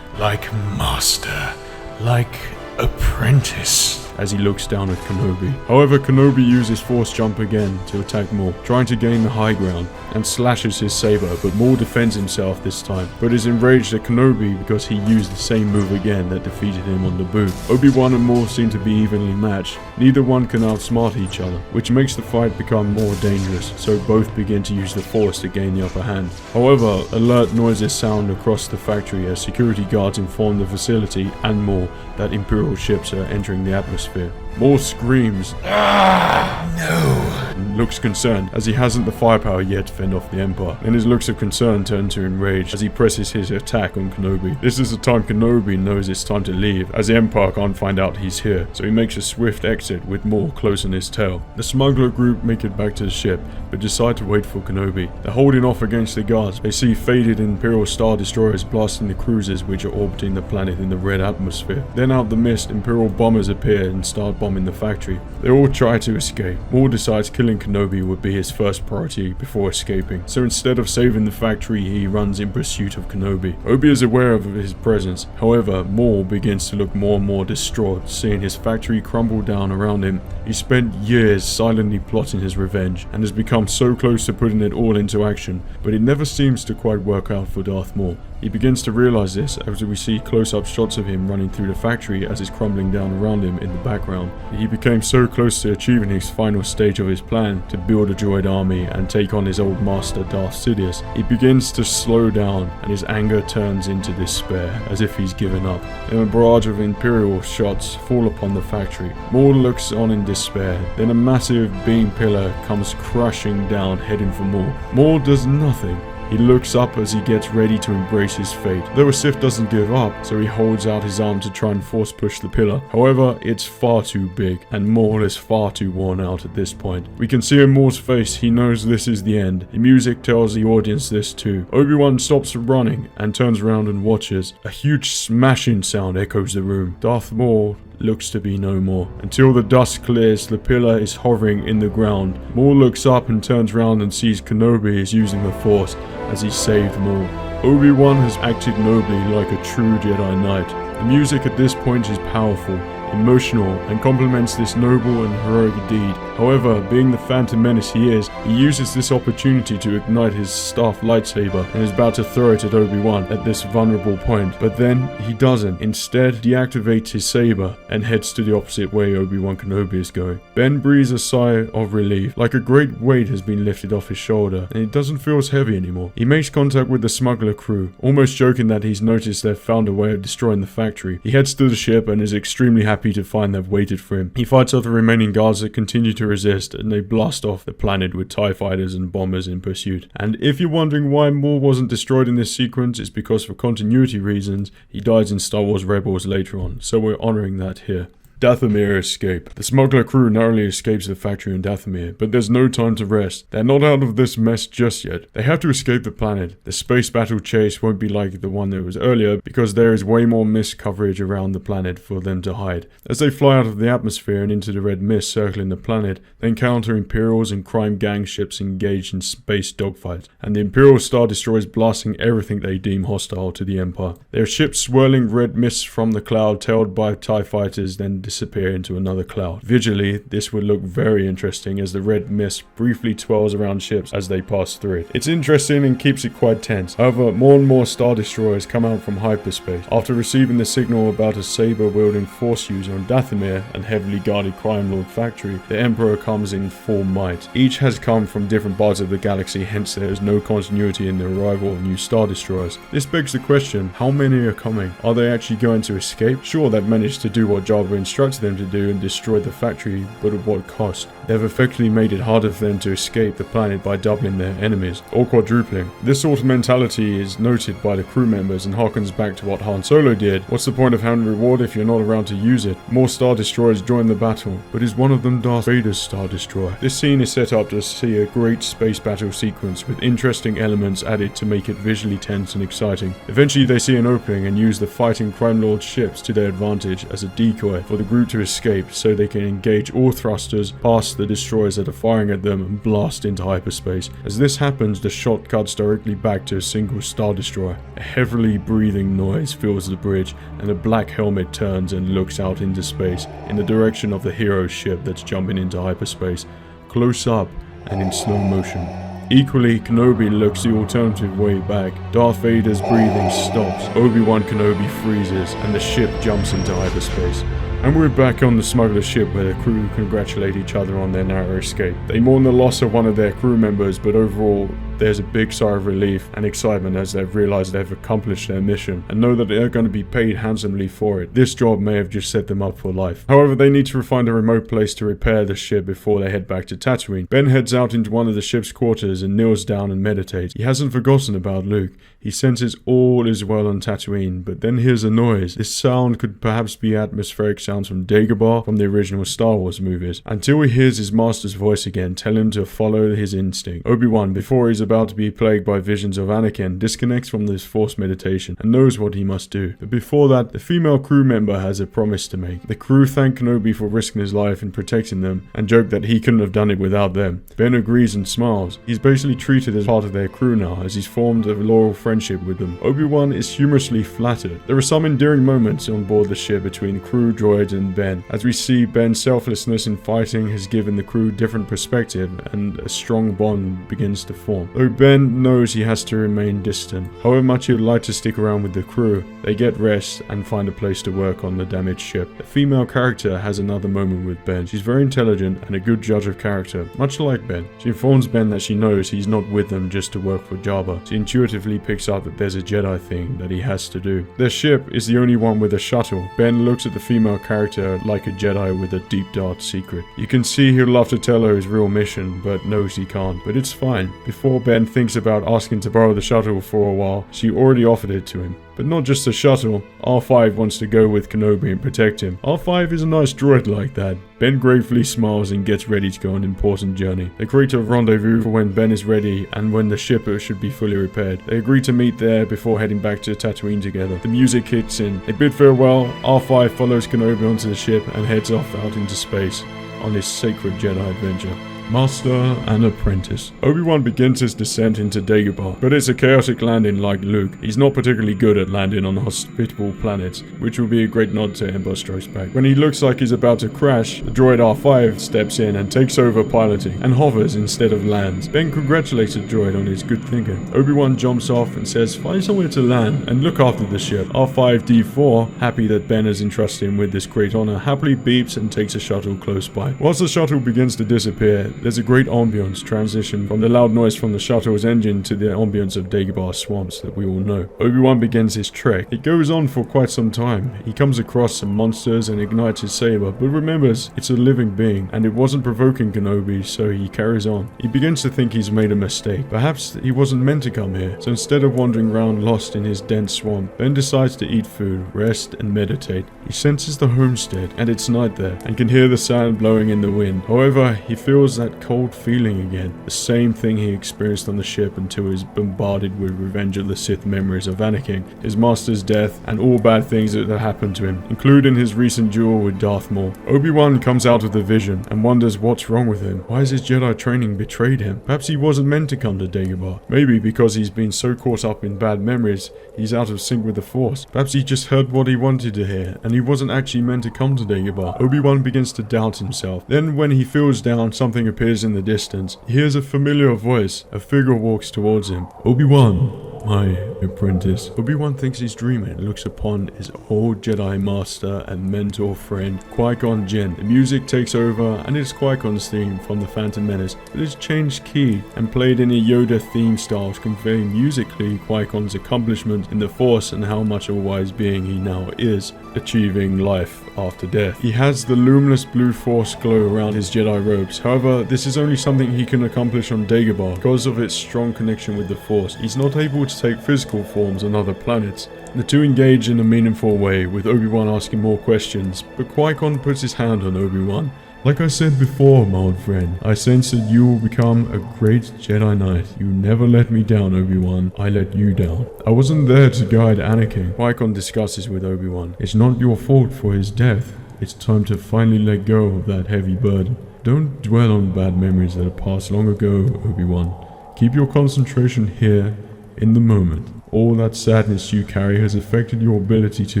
like master, like apprentice." as he looks down at Kenobi. However, Kenobi uses Force Jump again to attack Maul, trying to gain the high ground, and slashes his saber, but Maul defends himself this time, but is enraged at Kenobi because he used the same move again that defeated him on Naboo. Obi-Wan and Maul seem to be evenly matched. Neither one can outsmart each other, which makes the fight become more dangerous, so both begin to use the Force to gain the upper hand. However, alert noises sound across the factory as security guards inform the facility and Maul that Imperial ships are entering the atmosphere. Maul screams, No! and looks concerned as he hasn't the firepower yet to fend off the Empire. Then his looks of concern turn to enrage as he presses his attack on Kenobi. This is the time Kenobi knows it's time to leave, as the Empire can't find out he's here, so he makes a swift exit with Maul close on his tail. The smuggler group make it back to the ship, but decide to wait for Kenobi. They're holding off against the guards. They see faded Imperial Star Destroyers blasting the cruisers which are orbiting the planet in the red atmosphere. Then out the mist, Imperial bombers appear and start bombing the factory. They all try to escape. Maul decides killing Kenobi would be his first priority before escaping, so instead of saving the factory, he runs in pursuit of Kenobi. Obi is aware of his presence. However, Maul begins to look more and more distraught, seeing his factory crumble down around him. He spent years silently plotting his revenge, and has become so close to putting it all into action, but it never seems to quite work out for Darth Maul. He begins to realize this as we see close-up shots of him running through the factory as it's crumbling down around him in the background. He became so close to achieving his final stage of his plan to build a droid army and take on his old master Darth Sidious. He begins to slow down and his anger turns into despair as if he's given up. And a barrage of Imperial shots fall upon the factory. Maul looks on in despair. Then a massive beam pillar comes crashing down heading for Maul. Maul does nothing. He looks up as he gets ready to embrace his fate. Though a Sith doesn't give up, so he holds out his arm to try and force push the pillar. However, it's far too big, and Maul is far too worn out at this point. We can see in Maul's face he knows this is the end. The music tells the audience this too. Obi-Wan stops running and turns around and watches. A huge smashing sound echoes the room. Darth Maul looks to be no more. Until the dust clears, the pillar is hovering in the ground. Maul looks up and turns around and sees Kenobi is using the Force as he saved Maul. Obi-Wan has acted nobly like a true Jedi Knight. The music at this point is powerful, emotional, and complements this noble and heroic deed. However, being the Phantom Menace he is, he uses this opportunity to ignite his staff lightsaber and is about to throw it at Obi-Wan at this vulnerable point, but then he doesn't. Instead, deactivates his saber and heads to the opposite way Obi-Wan Kenobi is going. Ben breathes a sigh of relief, like a great weight has been lifted off his shoulder, and it doesn't feel as heavy anymore. He makes contact with the smuggler crew, almost joking that he's noticed they've found a way of destroying the factory. He heads to the ship and is extremely happy to find they've waited for him. He fights off the remaining guards that continue to resist, and they blast off the planet with TIE fighters and bombers in pursuit. And if you're wondering why Maul wasn't destroyed in this sequence, it's because for continuity reasons, he dies in Star Wars Rebels later on, so we're honoring that here. Dathomir escape. The smuggler crew narrowly escapes the factory in Dathomir, but there's no time to rest. They're not out of this mess just yet. They have to escape the planet. The space battle chase won't be like the one that was earlier because there is way more mist coverage around the planet for them to hide. As they fly out of the atmosphere and into the red mist circling the planet, they encounter Imperials and crime gang ships engaged in space dogfights, and the Imperial Star Destroyers blasting everything they deem hostile to the Empire. Their ships swirling red mists from the cloud tailed by TIE fighters then disappear into another cloud. Visually, this would look very interesting as the red mist briefly twirls around ships as they pass through it. It's interesting and keeps it quite tense. However, more and more Star Destroyers come out from hyperspace. After receiving the signal about a saber-wielding Force user on Dathomir and heavily guarded Crime Lord factory, the Emperor comes in full might. Each has come from different parts of the galaxy, hence there is no continuity in the arrival of new Star Destroyers. This begs the question, how many are coming? Are they actually going to escape? Sure, they've managed to do what Jabba instructed them to do and destroy the factory, but at what cost? They've effectively made it harder for them to escape the planet by doubling their enemies, or quadrupling. This sort of mentality is noted by the crew members and harkens back to what Han Solo did. What's the point of having a reward if you're not around to use it? More Star Destroyers join the battle, but is one of them Darth Vader's Star Destroyer? This scene is set up to see a great space battle sequence with interesting elements added to make it visually tense and exciting. Eventually they see an opening and use the fighting Crime Lord ships to their advantage as a decoy for the route to escape so they can engage all thrusters past the destroyers that are firing at them and blast into hyperspace. As this happens, the shot cuts directly back to a single Star Destroyer. A heavily breathing noise fills the bridge, and a black helmet turns and looks out into space in the direction of the hero's ship that's jumping into hyperspace, close up and in slow motion. Equally, Kenobi looks the alternative way back. Darth Vader's breathing stops, Obi-Wan Kenobi freezes, and the ship jumps into hyperspace. And we're back on the smuggler ship where the crew congratulate each other on their narrow escape. They mourn the loss of one of their crew members, but overall, there's a big sigh of relief and excitement as they've realized they've accomplished their mission and know that they're going to be paid handsomely for it. This job may have just set them up for life. However, they need to find a remote place to repair the ship before they head back to Tatooine. Ben heads out into one of the ship's quarters and kneels down and meditates. He hasn't forgotten about Luke. He senses all is well on Tatooine, but then hears a noise. This sound could perhaps be atmospheric sounds from Dagobah from the original Star Wars movies, until he hears his master's voice again tell him to follow his instinct. Obi-Wan, before he's about to be plagued by visions of Anakin, disconnects from this forced meditation and knows what he must do. But before that, the female crew member has a promise to make. The crew thank Kenobi for risking his life in protecting them and joke that he couldn't have done it without them. Ben agrees and smiles. He's basically treated as part of their crew now, as he's formed a loyal friendship with them. Obi-Wan is humorously flattered. There are some endearing moments on board the ship between the crew, droids, and Ben, as we see Ben's selflessness in fighting has given the crew different perspective and a strong bond begins to form. Though Ben knows he has to remain distant. However much he would like to stick around with the crew, they get rest and find a place to work on the damaged ship. The female character has another moment with Ben. She's very intelligent and a good judge of character, much like Ben. She informs Ben that she knows he's not with them just to work for Jabba. She intuitively picks up that there's a Jedi thing that he has to do. Their ship is the only one with a shuttle. Ben looks at the female character like a Jedi with a deep dark secret. You can see he'd love to tell her his real mission, but knows he can't. But it's fine. Before Ben thinks about asking to borrow the shuttle for a while, she already offered it to him. But not just the shuttle, R5 wants to go with Kenobi and protect him. R5 is a nice droid like that. Ben gratefully smiles and gets ready to go on an important journey. They create a rendezvous for when Ben is ready and when the ship should be fully repaired. They agree to meet there before heading back to Tatooine together. The music kicks in. They bid farewell, R5 follows Kenobi onto the ship and heads off out into space on his sacred Jedi adventure. Master and apprentice. Obi-Wan begins his descent into Dagobah, but it's a chaotic landing like Luke. He's not particularly good at landing on hospitable planets, which will be a great nod to Empire Strikes Back. When he looks like he's about to crash, the droid R5 steps in and takes over piloting, and hovers instead of lands. Ben congratulates the droid on his good thinking. Obi-Wan jumps off and says, find somewhere to land and look after the ship. R5-D4, happy that Ben has entrusted him with this great honor, happily beeps and takes a shuttle close by. Whilst the shuttle begins to disappear, there's a great ambience transition from the loud noise from the shuttle's engine to the ambience of Dagobah swamps that we all know. Obi-Wan begins his trek. It goes on for quite some time. He comes across some monsters and ignites his saber, but remembers it's a living being and it wasn't provoking Kenobi, so he carries on. He begins to think he's made a mistake. Perhaps he wasn't meant to come here, so instead of wandering around lost in his dense swamp, Ben decides to eat food, rest, and meditate. He senses the homestead, and it's night there, and can hear the sand blowing in the wind. However, he feels that cold feeling again, the same thing he experienced on the ship until he's bombarded with Revenge of the Sith memories of Anakin, his master's death, and all bad things that have happened to him, including his recent duel with Dathomir. Obi-Wan comes out of the vision and wonders what's wrong with him. Why has his Jedi training betrayed him? Perhaps he wasn't meant to come to Dagobah. Maybe because he's been so caught up in bad memories, he's out of sync with the Force. Perhaps he just heard what he wanted to hear, and he wasn't actually meant to come to Dagobah. Obi-Wan begins to doubt himself. Then when he feels down, something appears in the distance. He hears a familiar voice. A figure walks towards him. Obi-Wan, my apprentice. Obi-Wan thinks he's dreaming and looks upon his old Jedi master and mentor friend, Qui-Gon Jinn. The music takes over and it's Qui-Gon's theme from The Phantom Menace, but it's changed key and played in a Yoda theme style, conveying musically Qui-Gon's accomplishment in the Force and how much of a wise being he now is, achieving life after death. He has the luminous blue Force glow around his Jedi robes. However, this is only something he can accomplish on Dagobah because of its strong connection with the Force. He's not able to take physical forms on other planets. The two engage in a meaningful way, with Obi-Wan asking more questions, but Qui-Gon puts his hand on Obi-Wan. Like I said before, my old friend, I sense that you will become a great Jedi Knight. You never let me down, Obi-Wan. I let you down. I wasn't there to guide Anakin. Qui-Gon discusses with Obi-Wan. It's not your fault for his death. It's time to finally let go of that heavy burden. Don't dwell on bad memories that have passed long ago, Obi-Wan. Keep your concentration here, in the moment. All that sadness you carry has affected your ability to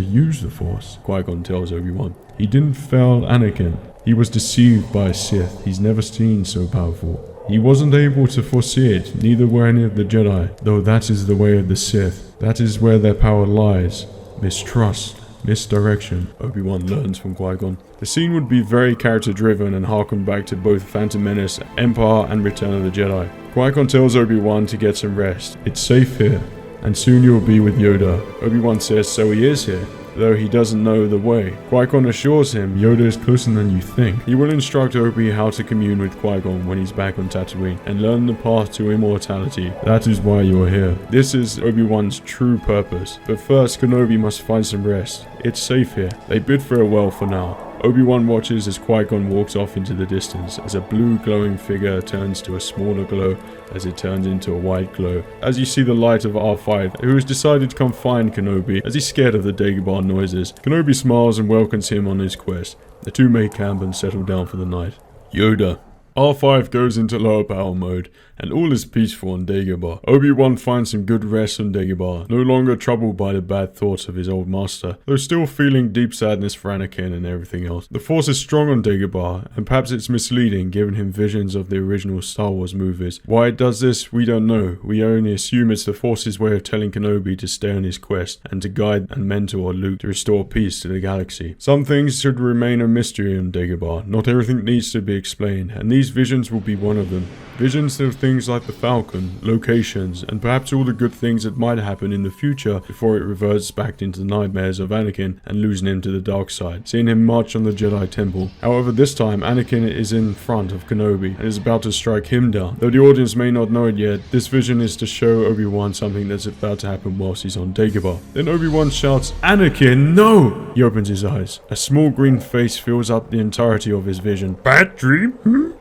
use the Force, Qui-Gon tells Obi-Wan. He didn't fail Anakin. He was deceived by a Sith he's never seen so powerful. He wasn't able to foresee it, neither were any of the Jedi, though that is the way of the Sith. That is where their power lies. Mistrust, misdirection, Obi-Wan learns from Qui-Gon. The scene would be very character-driven and harken back to both Phantom Menace, Empire, and Return of the Jedi. Qui-Gon tells Obi-Wan to get some rest. It's safe here, and soon you'll be with Yoda. Obi-Wan says so he is here, though he doesn't know the way. Qui-Gon assures him Yoda is closer than you think. He will instruct Obi how to commune with Qui-Gon when he's back on Tatooine, and learn the path to immortality. That is why you're here. This is Obi-Wan's true purpose. But first, Kenobi must find some rest. It's safe here. They bid farewell for now. Obi-Wan watches as Qui-Gon walks off into the distance, as a blue glowing figure turns to a smaller glow as it turns into a white glow. As you see the light of R5, who has decided to come find Kenobi as he's scared of the Dagobah noises. Kenobi smiles and welcomes him on his quest. The two make camp and settle down for the night. Yoda. R5 goes into lower power mode, and all is peaceful on Dagobah. Obi-Wan finds some good rest on Dagobah, no longer troubled by the bad thoughts of his old master, though still feeling deep sadness for Anakin and everything else. The Force is strong on Dagobah, and perhaps it's misleading, giving him visions of the original Star Wars movies. Why it does this, we don't know. We only assume it's the Force's way of telling Kenobi to stay on his quest, and to guide and mentor Luke to restore peace to the galaxy. Some things should remain a mystery on Dagobah. Not everything needs to be explained, and these visions will be one of them. Visions of things like the Falcon, locations, and perhaps all the good things that might happen in the future before it reverts back into the nightmares of Anakin and losing him to the dark side, seeing him march on the Jedi Temple. However, this time Anakin is in front of Kenobi and is about to strike him down. Though the audience may not know it yet, this vision is to show Obi-Wan something that's about to happen whilst he's on Dagobah. Then Obi-Wan shouts, "Anakin, no!" He opens his eyes. A small green face fills up the entirety of his vision. Bad dream?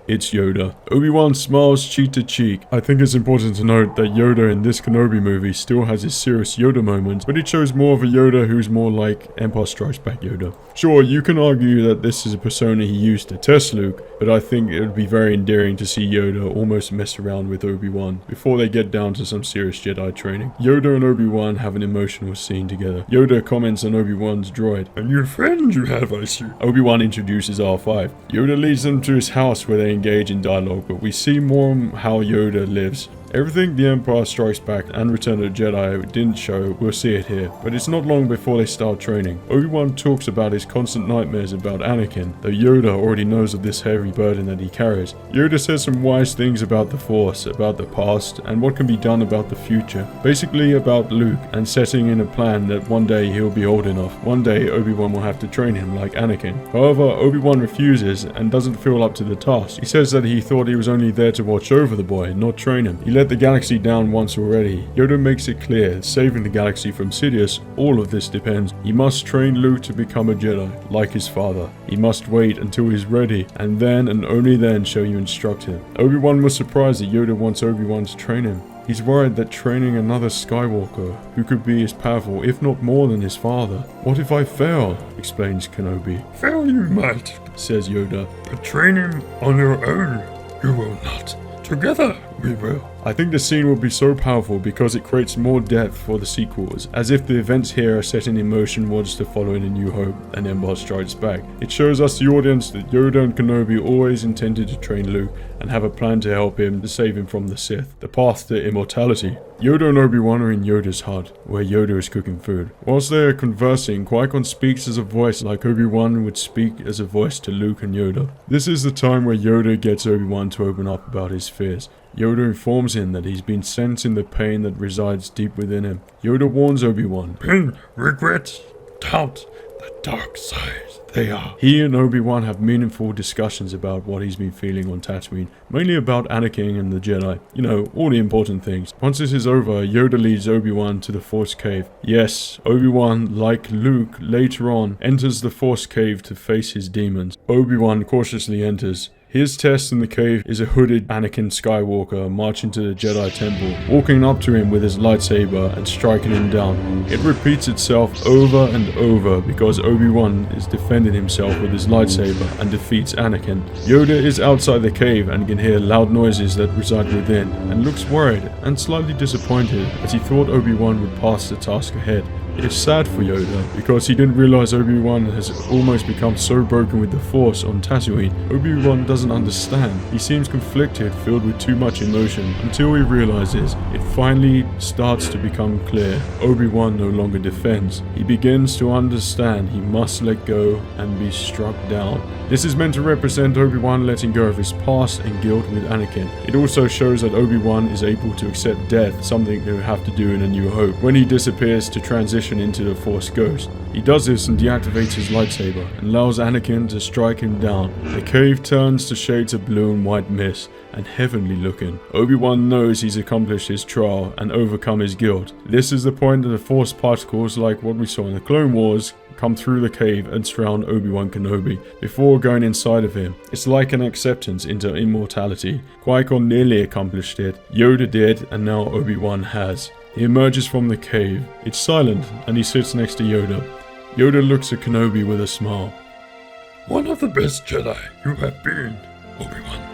It's Yoda. Obi-Wan smiles cheek to cheek. I think it's important to note that Yoda in this Kenobi movie still has his serious Yoda moments, but it shows more of a Yoda who's more like Empire Strikes Back Yoda. Sure, you can argue that this is a persona he used to test Luke, but I think it would be very endearing to see Yoda almost mess around with Obi-Wan before they get down to some serious Jedi training. Yoda and Obi-Wan have an emotional scene together. Yoda comments on Obi-Wan's droid. A new friend you have, I see. Obi-Wan introduces R5. Yoda leads them to his house where they engage in dialogue, but we see more on how Yoda lives. Everything The Empire Strikes Back and Return of the Jedi didn't show, we'll see it here, but it's not long before they start training. Obi-Wan talks about his constant nightmares about Anakin, though Yoda already knows of this heavy burden that he carries. Yoda says some wise things about the Force, about the past, and what can be done about the future. Basically about Luke, and setting in a plan that one day he'll be old enough. One day Obi-Wan will have to train him like Anakin. However, Obi-Wan refuses and doesn't feel up to the task. He says that he thought he was only there to watch over the boy, not train him. He let the galaxy down once already. Yoda makes it clear, saving the galaxy from Sidious, all of this depends. He must train Luke to become a Jedi, like his father. He must wait until he's ready, and then and only then shall you instruct him. Obi-Wan was surprised that Yoda wants Obi-Wan to train him. He's worried that training another Skywalker, who could be as powerful, if not more than his father. What if I fail? Explains Kenobi. Fail you might, Says Yoda. but training on your own, you will not. Together, we will. I think the scene will be so powerful because it creates more depth for the sequels, as if the events here are set in motion what's to follow in A New Hope and Empire Strikes Back. It shows us the audience that Yoda and Kenobi always intended to train Luke and have a plan to help him to save him from the Sith, the path to immortality. Yoda and Obi-Wan are in Yoda's hut, where Yoda is cooking food. Whilst they are conversing, Qui-Gon speaks as a voice like Obi-Wan would speak as a voice to Luke and Yoda. This is the time where Yoda gets Obi-Wan to open up about his fears. Yoda informs him that he's been sensing the pain that resides deep within him. Yoda warns Obi-Wan. Pain, regret, doubt, the dark side, they are. He and Obi-Wan have meaningful discussions about what he's been feeling on Tatooine, mainly about Anakin and the Jedi. You know, all the important things. Once this is over, Yoda leads Obi-Wan to the Force Cave. Yes, Obi-Wan, like Luke, later on, enters the Force Cave to face his demons. Obi-Wan cautiously enters. His test in the cave is a hooded Anakin Skywalker marching to the Jedi Temple, walking up to him with his lightsaber and striking him down. It repeats itself over and over because Obi-Wan is defending himself with his lightsaber and defeats Anakin. Yoda is outside the cave and can hear loud noises that reside within, and looks worried and slightly disappointed as he thought Obi-Wan would pass the task ahead. It's sad for Yoda because he didn't realize Obi-Wan has almost become so broken with the Force on Tatooine. Obi-Wan doesn't understand. He seems conflicted, filled with too much emotion, until he realizes it finally starts to become clear. Obi-Wan no longer defends. He begins to understand he must let go and be struck down. This is meant to represent Obi-Wan letting go of his past and guilt with Anakin. It also shows that Obi-Wan is able to accept death, something he'll have to do in A New Hope, when he disappears to transition into the Force Ghost. He does this and deactivates his lightsaber and allows Anakin to strike him down. The cave turns to shades of blue and white mist and heavenly looking. Obi-Wan knows he's accomplished his trial and overcome his guilt. This is the point that the Force particles, like what we saw in the Clone Wars, come through the cave and surround Obi-Wan Kenobi before going inside of him. It's like an acceptance into immortality. Qui-Gon nearly accomplished it, Yoda did, and now Obi-Wan has. He emerges from the cave. It's silent, and he sits next to Yoda. Yoda looks at Kenobi with a smile. One of the best Jedi you have been, Obi-Wan.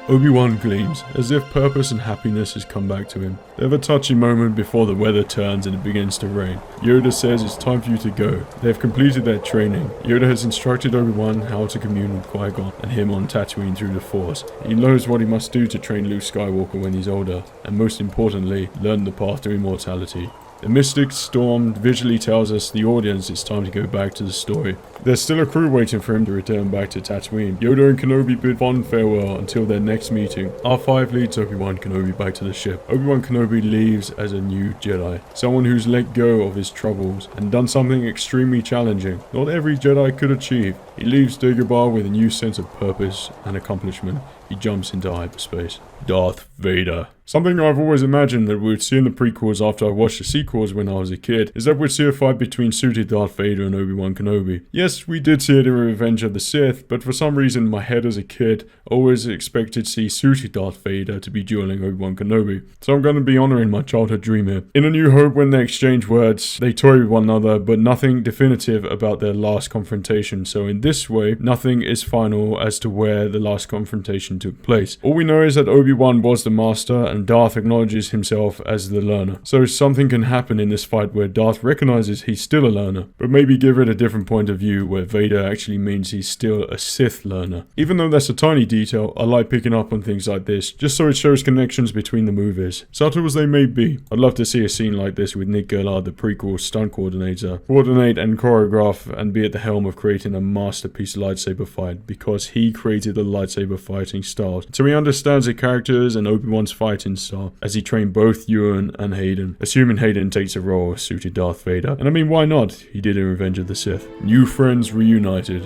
Obi-Wan gleams, as if purpose and happiness has come back to him. They have a touching moment before the weather turns and it begins to rain. Yoda says it's time for you to go. They have completed their training. Yoda has instructed Obi-Wan how to commune with Qui-Gon and him on Tatooine through the Force. He knows what he must do to train Luke Skywalker when he's older, and most importantly, learn the path to immortality. The mystic storm visually tells us, the audience, it's time to go back to the story. There's still a crew waiting for him to return back to Tatooine. Yoda and Kenobi bid fond farewell until their next meeting. R5 leads Obi-Wan Kenobi back to the ship. Obi-Wan Kenobi leaves as a new Jedi, someone who's let go of his troubles and done something extremely challenging not every Jedi could achieve. He leaves Dagobah with a new sense of purpose and accomplishment. He jumps into hyperspace. Darth Vader. Something I've always imagined that we would see in the prequels after I watched the sequels when I was a kid is that we'd see a fight between suited Darth Vader and Obi-Wan Kenobi. Yes, we did see it in Revenge of the Sith, but for some reason in my head as a kid, I always expected to see suited Darth Vader to be dueling Obi-Wan Kenobi. So I'm going to be honouring my childhood dream here. In A New Hope, when they exchange words, they toy with one another, but nothing definitive about their last confrontation. So in this way, nothing is final as to where the last confrontation took place. All we know is that Obi-Wan was the master and Darth acknowledges himself as the learner. So something can happen in this fight where Darth recognizes he's still a learner, but maybe give it a different point of view where Vader actually means he's still a Sith learner. Even though that's a tiny detail, I like picking up on things like this, just so it shows connections between the movies. Subtle as they may be. I'd love to see a scene like this with Nick Gillard, the prequel stunt coordinator, coordinate and choreograph and be at the helm of creating a masterpiece lightsaber fight, because he created the lightsaber fighting styles. So he understands the characters and Obi-Wan's fighting style as he trained both Ewan and Hayden, assuming Hayden takes a role as suited Darth Vader. And I mean, why not? He did in Revenge of the Sith. New friends reunited.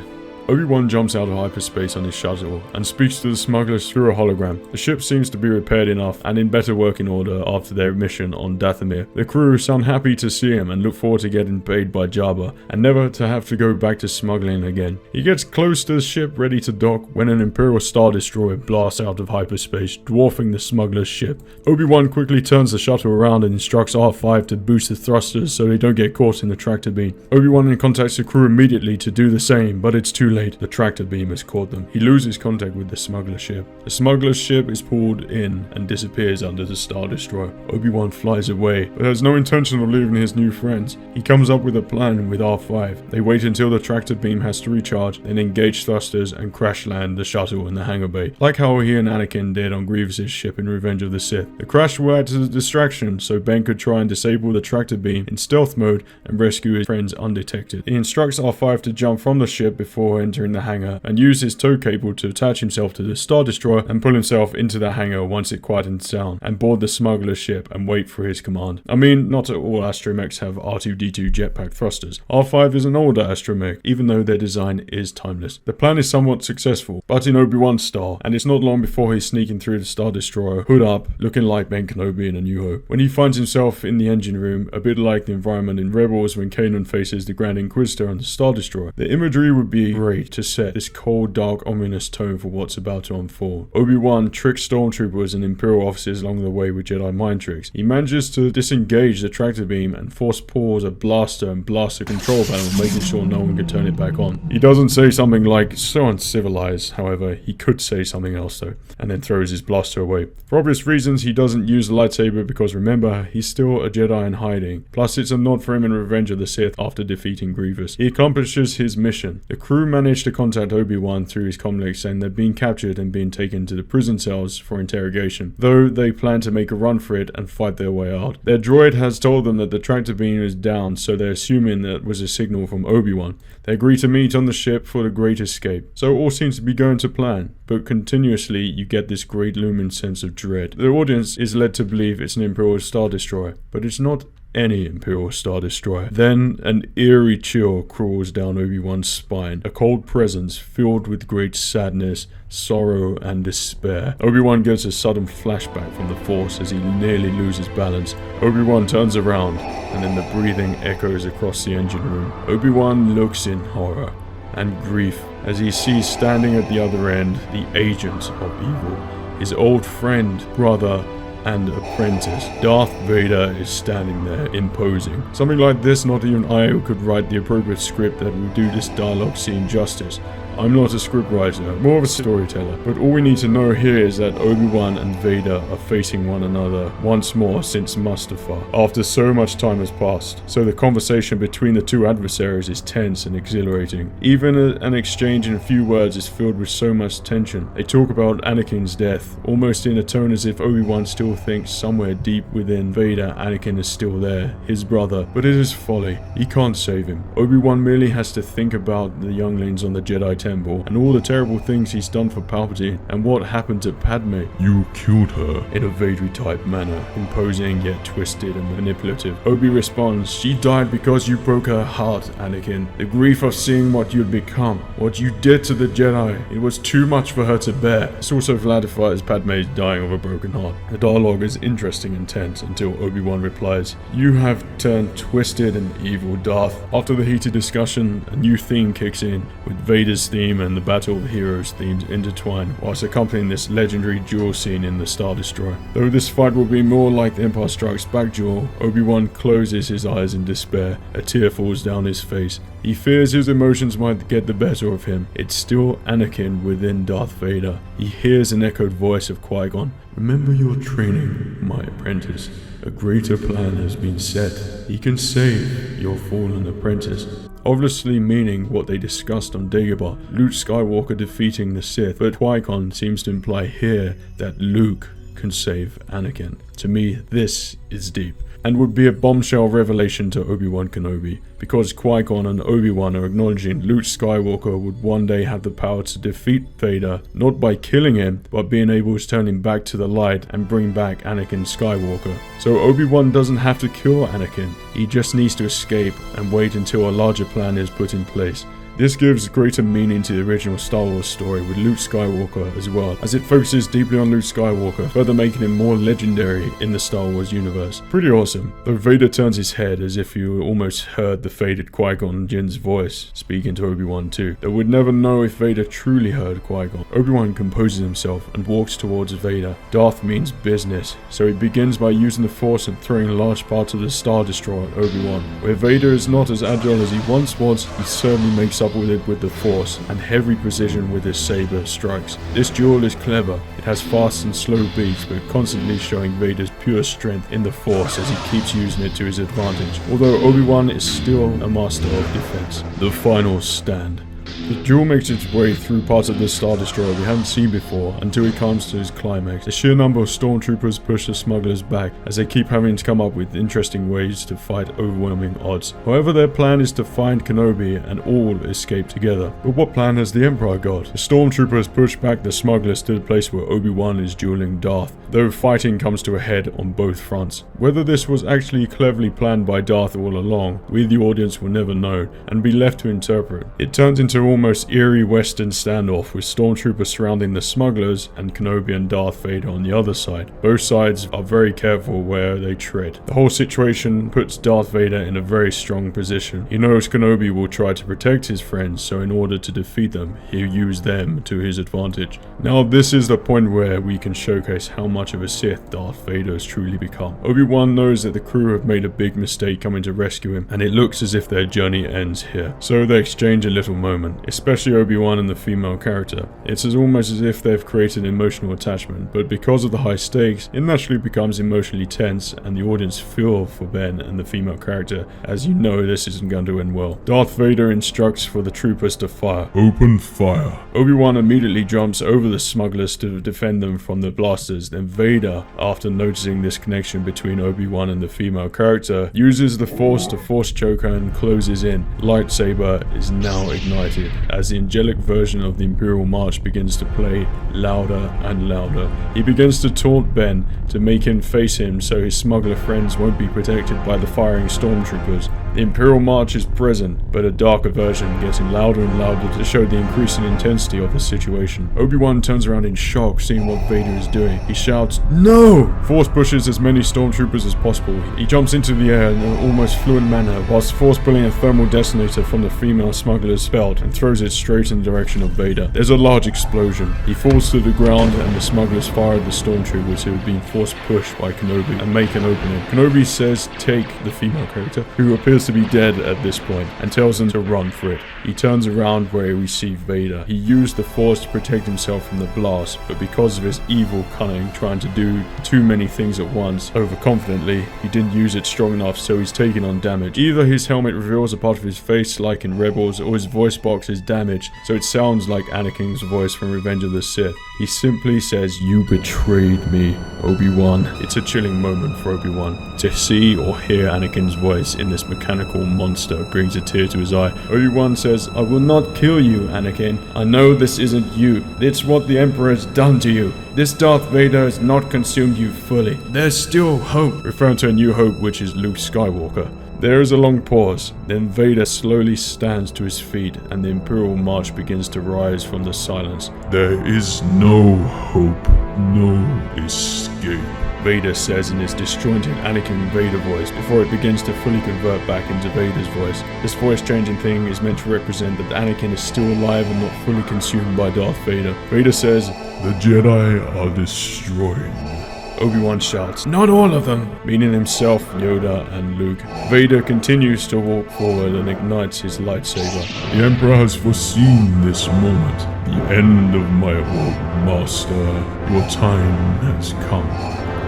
Obi-Wan jumps out of hyperspace on his shuttle and speaks to the smugglers through a hologram. The ship seems to be repaired enough and in better working order after their mission on Dathomir. The crew sound happy to see him and look forward to getting paid by Jabba and never to have to go back to smuggling again. He gets close to the ship ready to dock when an Imperial Star Destroyer blasts out of hyperspace, dwarfing the smuggler's ship. Obi-Wan quickly turns the shuttle around and instructs R5 to boost the thrusters so they don't get caught in the tractor beam. Obi-Wan contacts the crew immediately to do the same, but it's too late. The tractor beam has caught them. He loses contact with the smuggler ship. The smuggler's ship is pulled in and disappears under the Star Destroyer. Obi-Wan flies away, but has no intention of leaving his new friends. He comes up with a plan with R5. They wait until the tractor beam has to recharge, then engage thrusters and crash land the shuttle in the hangar bay, like how he and Anakin did on Grievous's ship in Revenge of the Sith. The crash will act as a distraction, so Ben could try and disable the tractor beam in stealth mode and rescue his friends undetected. He instructs R5 to jump from the ship before entering the hangar and use his tow cable to attach himself to the Star Destroyer and pull himself into the hangar once it quietens down and board the smuggler's ship and wait for his command. I mean, not all astromechs have R2-D2 jetpack thrusters. R5 is an older astromech, even though their design is timeless. The plan is somewhat successful, but in Obi-Wan's style, and it's not long before he's sneaking through the Star Destroyer, hood up, looking like Ben Kenobi in A New Hope. When he finds himself in the engine room, a bit like the environment in Rebels when Kanan faces the Grand Inquisitor on the Star Destroyer, the imagery would be great. way to set this cold, dark, ominous tone for what's about to unfold. Obi-Wan tricks stormtroopers and Imperial officers along the way with Jedi mind tricks. He manages to disengage the tractor beam and force pause a blaster and blast the control panel, making sure no one can turn it back on. He doesn't say something like, "so uncivilized," however, he could say something else though, and then throws his blaster away. For obvious reasons, he doesn't use the lightsaber because remember, he's still a Jedi in hiding. Plus, it's a nod for him in Revenge of the Sith after defeating Grievous. He accomplishes his mission. The crew managed to contact Obi-Wan through his comlink saying they've been captured and being taken to the prison cells for interrogation, though they plan to make a run for it and fight their way out. Their droid has told them that the tractor beam is down, so they're assuming that was a signal from Obi-Wan. They agree to meet on the ship for the Great Escape. So all seems to be going to plan, but continuously you get this great looming sense of dread. The audience is led to believe it's an Imperial Star Destroyer, but it's not any Imperial Star Destroyer. Then an eerie chill crawls down Obi-Wan's spine, a cold presence filled with great sadness, sorrow and despair. Obi-Wan gets a sudden flashback from the Force as he nearly loses balance. Obi-Wan turns around and then the breathing echoes across the engine room. Obi-Wan looks in horror and grief as he sees standing at the other end the agent of evil, his old friend, brother, and apprentice. Darth Vader is standing there, imposing. Something like this, not even I could write the appropriate script that will do this dialogue scene justice. I'm not a scriptwriter, more of a storyteller, but all we need to know here is that Obi-Wan and Vader are facing one another once more since Mustafar, after so much time has passed. So the conversation between the two adversaries is tense and exhilarating. Even an exchange in a few words is filled with so much tension. They talk about Anakin's death, almost in a tone as if Obi-Wan still thinks somewhere deep within Vader Anakin is still there, his brother, but it is folly. He can't save him. Obi-Wan merely has to think about the younglings on the Jedi Temple and all the terrible things he's done for Palpatine and what happened to Padme. You killed her. In a Vader-type manner, imposing yet twisted and manipulative. Obi responds, "She died because you broke her heart, Anakin. The grief of seeing what you'd become, what you did to the Jedi, it was too much for her to bear." This also clarifies Padme's dying of a broken heart. The dialogue is interesting and tense until Obi-Wan replies, "You have turned twisted and evil, Darth." After the heated discussion, a new theme kicks in, with Vader's theme and the Battle of the Heroes themes intertwined, whilst accompanying this legendary duel scene in the Star Destroyer. Though this fight will be more like the Empire Strikes Back duel, Obi-Wan closes his eyes in despair. A tear falls down his face. He fears his emotions might get the better of him. It's still Anakin within Darth Vader. He hears an echoed voice of Qui-Gon. "Remember your training, my apprentice. A greater plan has been set. He can save your fallen apprentice." Obviously meaning what they discussed on Dagobah, Luke Skywalker defeating the Sith, but Qui-Gon seems to imply here that Luke can save Anakin. To me, this is deep, and would be a bombshell revelation to Obi-Wan Kenobi, because Qui-Gon and Obi-Wan are acknowledging Luke Skywalker would one day have the power to defeat Vader, not by killing him, but being able to turn him back to the light and bring back Anakin Skywalker. So Obi-Wan doesn't have to kill Anakin, he just needs to escape and wait until a larger plan is put in place. This gives greater meaning to the original Star Wars story with Luke Skywalker as well, as it focuses deeply on Luke Skywalker, further making him more legendary in the Star Wars universe. Pretty awesome, though Vader turns his head as if you almost heard the faded Qui-Gon Jinn's voice speaking to Obi-Wan too. Though we'd never know if Vader truly heard Qui-Gon. Obi-Wan composes himself and walks towards Vader. Darth means business, so he begins by using the Force and throwing large parts of the Star Destroyer at Obi-Wan. Where Vader is not as agile as he once was, he certainly makes up with it with the Force and heavy precision with his saber strikes. This duel is clever. It has fast and slow beats, but constantly showing Vader's pure strength in the Force as he keeps using it to his advantage, although Obi-Wan is still a master of defense. The final stand. The duel makes its way through parts of the Star Destroyer we haven't seen before until it comes to its climax. The sheer number of stormtroopers push the smugglers back as they keep having to come up with interesting ways to fight overwhelming odds. However, their plan is to find Kenobi and all escape together. But what plan has the Emperor got? The stormtroopers push back the smugglers to the place where Obi-Wan is dueling Darth, though fighting comes to a head on both fronts. Whether this was actually cleverly planned by Darth all along, we the audience will never know and be left to interpret. It turns into almost almost eerie western standoff with stormtroopers surrounding the smugglers and Kenobi and Darth Vader on the other side. Both sides are very careful where they tread. The whole situation puts Darth Vader in a very strong position. He knows Kenobi will try to protect his friends, so in order to defeat them, he'll use them to his advantage. Now this is the point where we can showcase how much of a Sith Darth Vader has truly become. Obi-Wan knows that the crew have made a big mistake coming to rescue him, and it looks as if their journey ends here. So they exchange a little moment, especially Obi-Wan and the female character. It's almost as if they've created an emotional attachment, but because of the high stakes, it naturally becomes emotionally tense, and the audience feel for Ben and the female character, as you know this isn't going to end well. Darth Vader instructs for the troopers to fire. Open fire. Obi-Wan immediately jumps over the smugglers to defend them from the blasters. Then Vader, after noticing this connection between Obi-Wan and the female character, uses the Force to force choke her and closes in. Lightsaber is now ignited as the angelic version of the Imperial March begins to play louder and louder. He begins to taunt Ben to make him face him so his smuggler friends won't be protected by the firing stormtroopers. The Imperial March is present, but a darker version getting louder and louder to show the increasing intensity of the situation. Obi-Wan turns around in shock seeing what Vader is doing. He shouts, "No!" Force pushes as many stormtroopers as possible. He jumps into the air in an almost fluent manner, whilst force pulling a thermal detonator from the female smuggler's belt and throws it straight in the direction of Vader. There's a large explosion. He falls to the ground and the smugglers fire at the stormtroopers who have been force pushed by Kenobi and make an opening. Kenobi says take the female character, who appears to be dead at this point, and tells them to run for it. He turns around where we see Vader. He used the Force to protect himself from the blast, but because of his evil cunning, trying to do too many things at once, overconfidently, he didn't use it strong enough, so he's taking on damage. Either his helmet reveals a part of his face like in Rebels, or his voice box is damaged, so it sounds like Anakin's voice from Revenge of the Sith. He simply says, "You betrayed me, Obi-Wan." It's a chilling moment for Obi-Wan. To see or hear Anakin's voice in this mechanical monster brings a tear to his eye. Obi-Wan says, "I will not kill you, Anakin. I know this isn't you. It's what the Emperor has done to you. This Darth Vader has not consumed you fully. There's still hope," referring to a new hope, which is Luke Skywalker. There is a long pause, then Vader slowly stands to his feet and the Imperial March begins to rise from the silence. There is no hope, no escape. Vader says in his disjointed Anakin Vader voice before it begins to fully convert back into Vader's voice. This voice changing thing is meant to represent that Anakin is still alive and not fully consumed by Darth Vader. Vader says, "The Jedi are destroyed." Obi-Wan shouts, "Not all of them," meaning himself, Yoda, and Luke. Vader continues to walk forward and ignites his lightsaber. The Emperor has foreseen this moment, the end of my old master. Your time has come.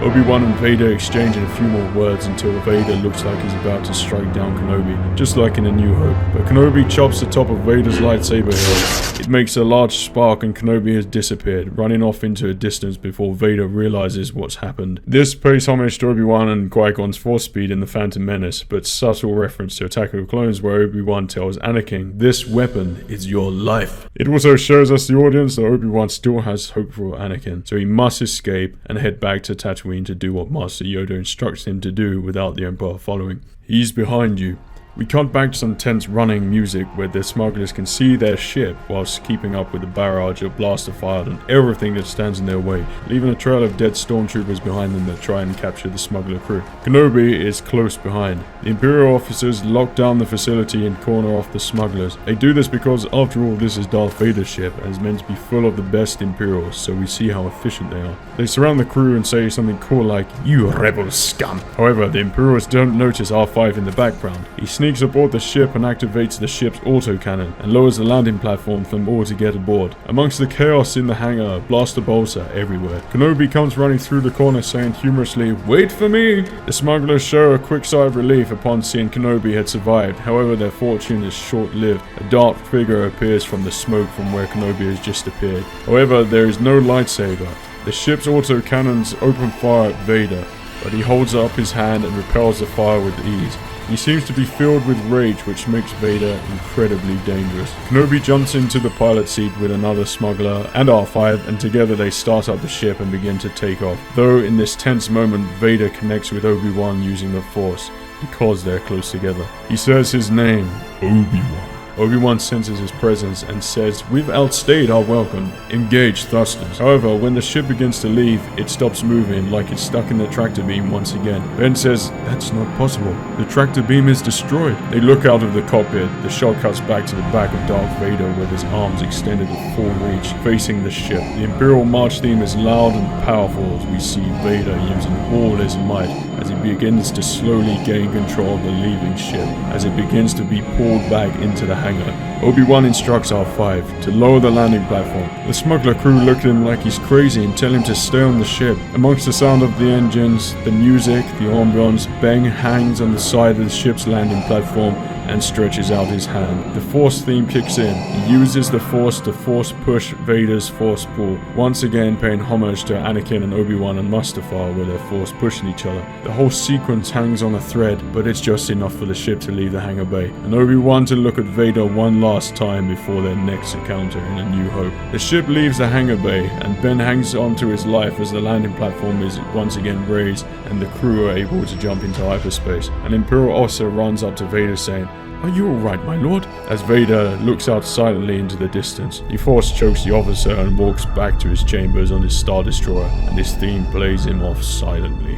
Obi-Wan and Vader exchange a few more words until Vader looks like he's about to strike down Kenobi, just like in A New Hope. But Kenobi chops the top of Vader's lightsaber hilt. It makes a large spark and Kenobi has disappeared, running off into a distance before Vader realizes what's happened. This pays homage to Obi-Wan and Qui-Gon's force speed in The Phantom Menace, but subtle reference to Attack of the Clones where Obi-Wan tells Anakin, "This weapon is your life." It also shows us the audience that Obi-Wan still has hope for Anakin, so he must escape and head back to Tatooine to do what Master Yoda instructs him to do without the Emperor following. He's behind you. We cut back to some tense running music where the smugglers can see their ship whilst keeping up with the barrage of blaster fire and everything that stands in their way, leaving a trail of dead stormtroopers behind them that try and capture the smuggler crew. Kenobi is close behind. The Imperial officers lock down the facility and corner off the smugglers. They do this because, after all, this is Darth Vader's ship and is meant to be full of the best Imperials, so we see how efficient they are. They surround the crew and say something cool like, "You rebel scum." However, the Imperials don't notice R5 in the background. He sneaks aboard the ship and activates the ship's autocannon and lowers the landing platform for them all to get aboard. Amongst the chaos in the hangar, blaster bolts are everywhere. Kenobi comes running through the corner saying humorously, "Wait for me!" The smugglers show a quick sigh of relief upon seeing Kenobi had survived. However, their fortune is short-lived. A dark figure appears from the smoke from where Kenobi has just appeared. However, there is no lightsaber. The ship's autocannons open fire at Vader, but he holds up his hand and repels the fire with ease. He seems to be filled with rage, which makes Vader incredibly dangerous. Kenobi jumps into the pilot seat with another smuggler and R5, and together they start up the ship and begin to take off. Though in this tense moment, Vader connects with Obi-Wan using the Force, because they're close together. He says his name, Obi-Wan. Obi-Wan senses his presence and says, "We've outstayed our welcome. Engage thrusters." However, when the ship begins to leave, it stops moving like it's stuck in the tractor beam once again. Ben says, "That's not possible. The tractor beam is destroyed." They look out of the cockpit. The shot cuts back to the back of Darth Vader with his arms extended at full reach, facing the ship. The Imperial March theme is loud and powerful as we see Vader using all his might as he begins to slowly gain control of the leaving ship as it begins to be pulled back into the hangar. Obi-Wan instructs R5 to lower the landing platform. The smuggler crew look at him like he's crazy and tell him to stay on the ship. Amongst the sound of the engines, the music, the ambience, Ben hangs on the side of the ship's landing platform and stretches out his hand. The Force theme kicks in. He uses the Force to force push Vader's Force pull, once again paying homage to Anakin and Obi-Wan and Mustafar where they're Force pushing each other. The whole sequence hangs on a thread, but it's just enough for the ship to leave the hangar bay, and Obi-Wan to look at Vader one last time before their next encounter in A New Hope. The ship leaves the hangar bay, and Ben hangs on to his life as the landing platform is once again raised, and the crew are able to jump into hyperspace. An Imperial officer runs up to Vader saying, "Are you alright, my lord?" As Vader looks out silently into the distance, he force chokes the officer and walks back to his chambers on his Star Destroyer, and his theme plays him off silently.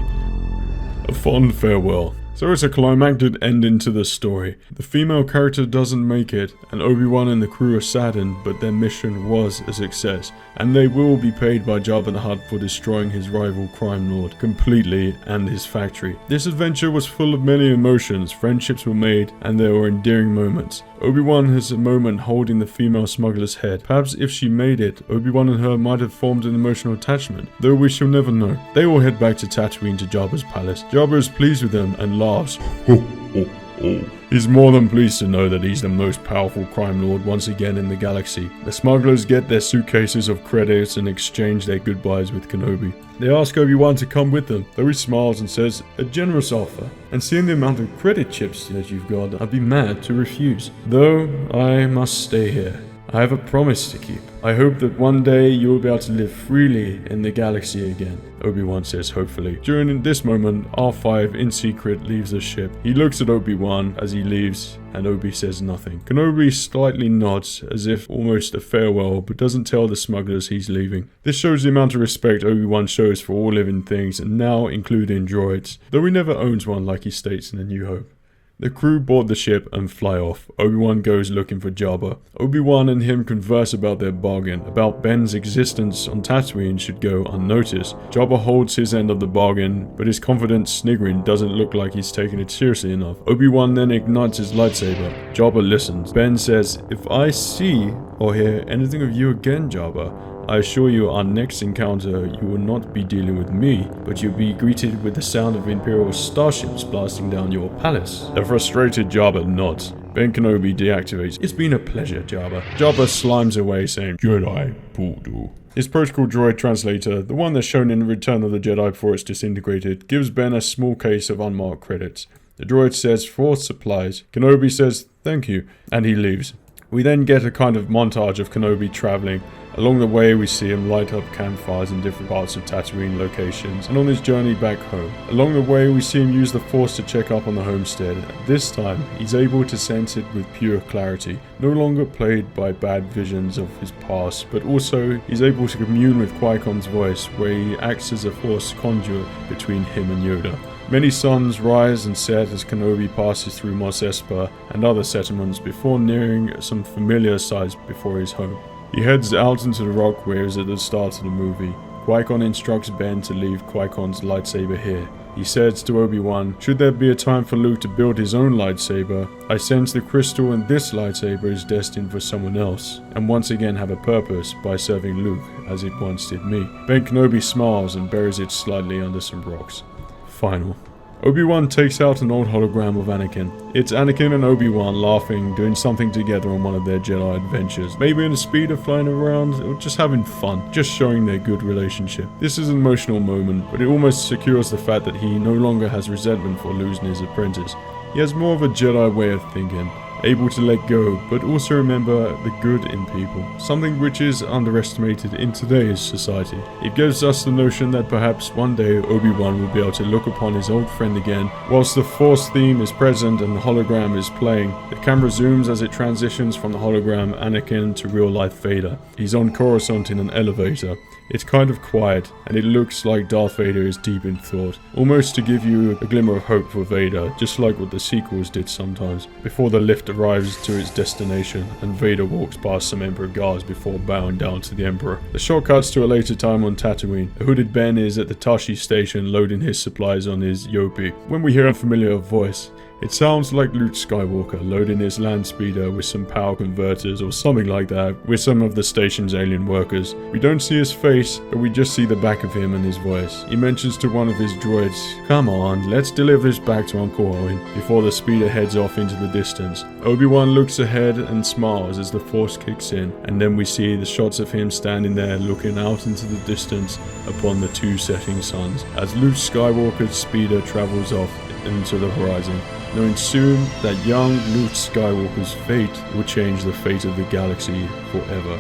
A fond farewell. So it's a climactic ending to the story. The female character doesn't make it, and Obi-Wan and the crew are saddened, but their mission was a success, and they will be paid by Jabba the Hutt for destroying his rival crime lord completely and his factory. This adventure was full of many emotions, friendships were made, and there were endearing moments. Obi-Wan has a moment holding the female smuggler's head. Perhaps if she made it, Obi-Wan and her might have formed an emotional attachment, though we shall never know. They all head back to Tatooine to Jabba's palace. Jabba is pleased with them and laughs. Ho, ho, ho. He's more than pleased to know that he's the most powerful crime lord once again in the galaxy. The smugglers get their suitcases of credits and exchange their goodbyes with Kenobi. They ask Obi-Wan to come with them, though he smiles and says, "A generous offer. And seeing the amount of credit chips that you've got, I'd be mad to refuse. Though, I must stay here. I have a promise to keep. I hope that one day you'll be able to live freely in the galaxy again," Obi-Wan says hopefully. During this moment, R5 in secret leaves the ship. He looks at Obi-Wan as he leaves, and Obi says nothing. Kenobi slightly nods, as if almost a farewell, but doesn't tell the smugglers he's leaving. This shows the amount of respect Obi-Wan shows for all living things, and now including droids, though he never owns one like he states in A New Hope. The crew board the ship and fly off. Obi-Wan goes looking for Jabba. Obi-Wan and him converse about their bargain, about Ben's existence on Tatooine should go unnoticed. Jabba holds his end of the bargain, but his confident sniggering doesn't look like he's taking it seriously enough. Obi-Wan then ignites his lightsaber. Jabba listens. Ben says, "If I see or hear anything of you again, Jabba, I assure you our next encounter you will not be dealing with me, but you'll be greeted with the sound of Imperial starships blasting down your palace." The frustrated Jabba nods. Ben Kenobi deactivates. "It's been a pleasure, Jabba." Jabba slimes away saying, "Jedi Voodoo." His protocol droid translator, the one that's shown in Return of the Jedi before it's disintegrated, gives Ben a small case of unmarked credits. The droid says, "Force supplies." Kenobi says, "Thank you," and he leaves. We then get a kind of montage of Kenobi traveling. Along the way we see him light up campfires in different parts of Tatooine locations, and on his journey back home. Along the way we see him use the Force to check up on the homestead. This time he's able to sense it with pure clarity, no longer plagued by bad visions of his past, but also he's able to commune with Qui-Gon's voice, where he acts as a Force conduit between him and Yoda. Many suns rise and set as Kenobi passes through Mos Espa and other settlements before nearing some familiar sights before his home. He heads out into the rock waves at the start of the movie. Qui-Gon instructs Ben to leave Qui-Gon's lightsaber here. He says to Obi-Wan, "Should there be a time for Luke to build his own lightsaber, I sense the crystal in this lightsaber is destined for someone else, and once again have a purpose by serving Luke as it once did me." Ben Kenobi smiles and buries it slightly under some rocks. Final. Obi-Wan takes out an old hologram of Anakin. It's Anakin and Obi-Wan laughing, doing something together on one of their Jedi adventures. Maybe in a speeder flying around, or just having fun, just showing their good relationship. This is an emotional moment, but it almost secures the fact that he no longer has resentment for losing his apprentice. He has more of a Jedi way of thinking. able to let go, but also remember the good in people, something which is underestimated in today's society. It gives us the notion that perhaps one day Obi-Wan will be able to look upon his old friend again, whilst the Force theme is present and the hologram is playing. The camera zooms as it transitions from the hologram Anakin to real-life Vader. He's on Coruscant in an elevator. It's kind of quiet, and it looks like Darth Vader is deep in thought, almost to give you a glimmer of hope for Vader, just like what the sequels did sometimes, before the lift arrives to its destination, and Vader walks past some Emperor guards before bowing down to the Emperor. The shot cuts to a later time on Tatooine. A hooded Ben is at the Tashi station loading his supplies on his Yopi, when we hear a familiar voice. It sounds like Luke Skywalker loading his land speeder with some power converters or something like that with some of the station's alien workers. We don't see his face, but we just see the back of him and his voice. He mentions to one of his droids, "Come on, let's deliver this back to Uncle Owen," before the speeder heads off into the distance. Obi-Wan looks ahead and smiles as the Force kicks in, and then we see the shots of him standing there looking out into the distance upon the two setting suns as Luke Skywalker's speeder travels off into the horizon, knowing soon that young Luke Skywalker's fate will change the fate of the galaxy forever.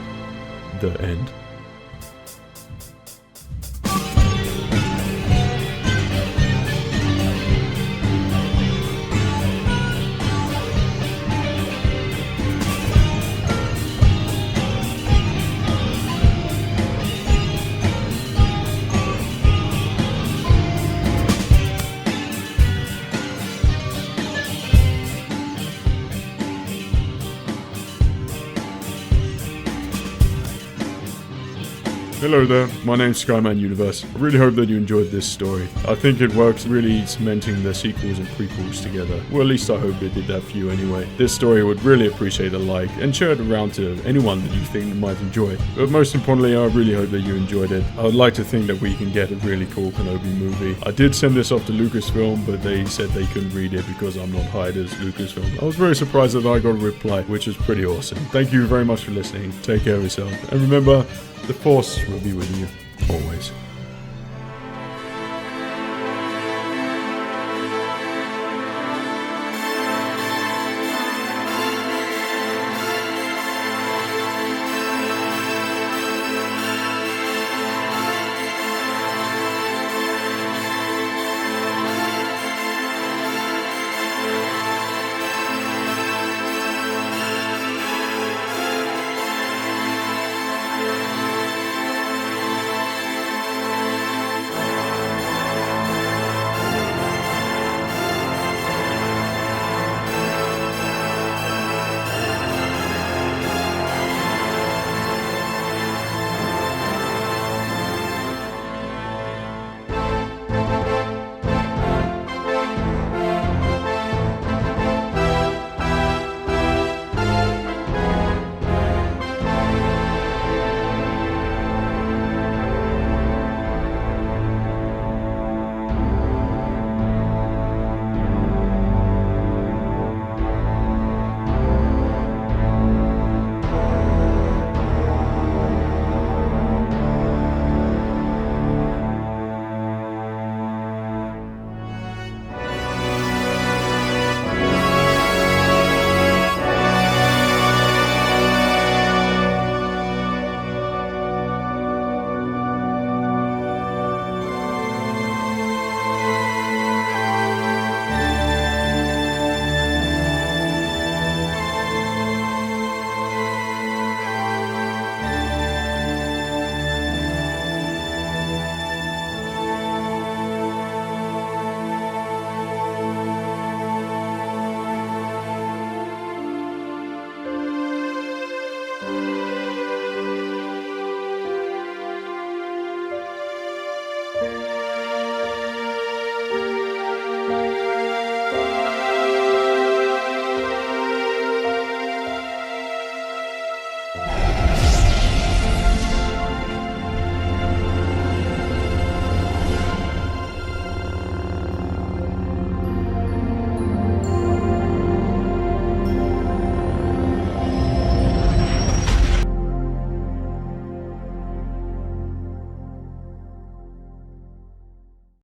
The end. Hello there, my name's SKYMAN Universe. I really hope that you enjoyed this story. I think it works really cementing the sequels and prequels together. Well, at least I hope it did that for you anyway. This story would really appreciate a like and share it around to anyone that you think might enjoy it. But most importantly, I really hope that you enjoyed it. I would like to think that we can get a really cool Kenobi movie. I did send this off to Lucasfilm, but they said they couldn't read it because I'm not hired as Lucasfilm. I was very surprised that I got a reply, which was pretty awesome. Thank you very much for listening. Take care of yourself. And remember, the Force will be with you, always.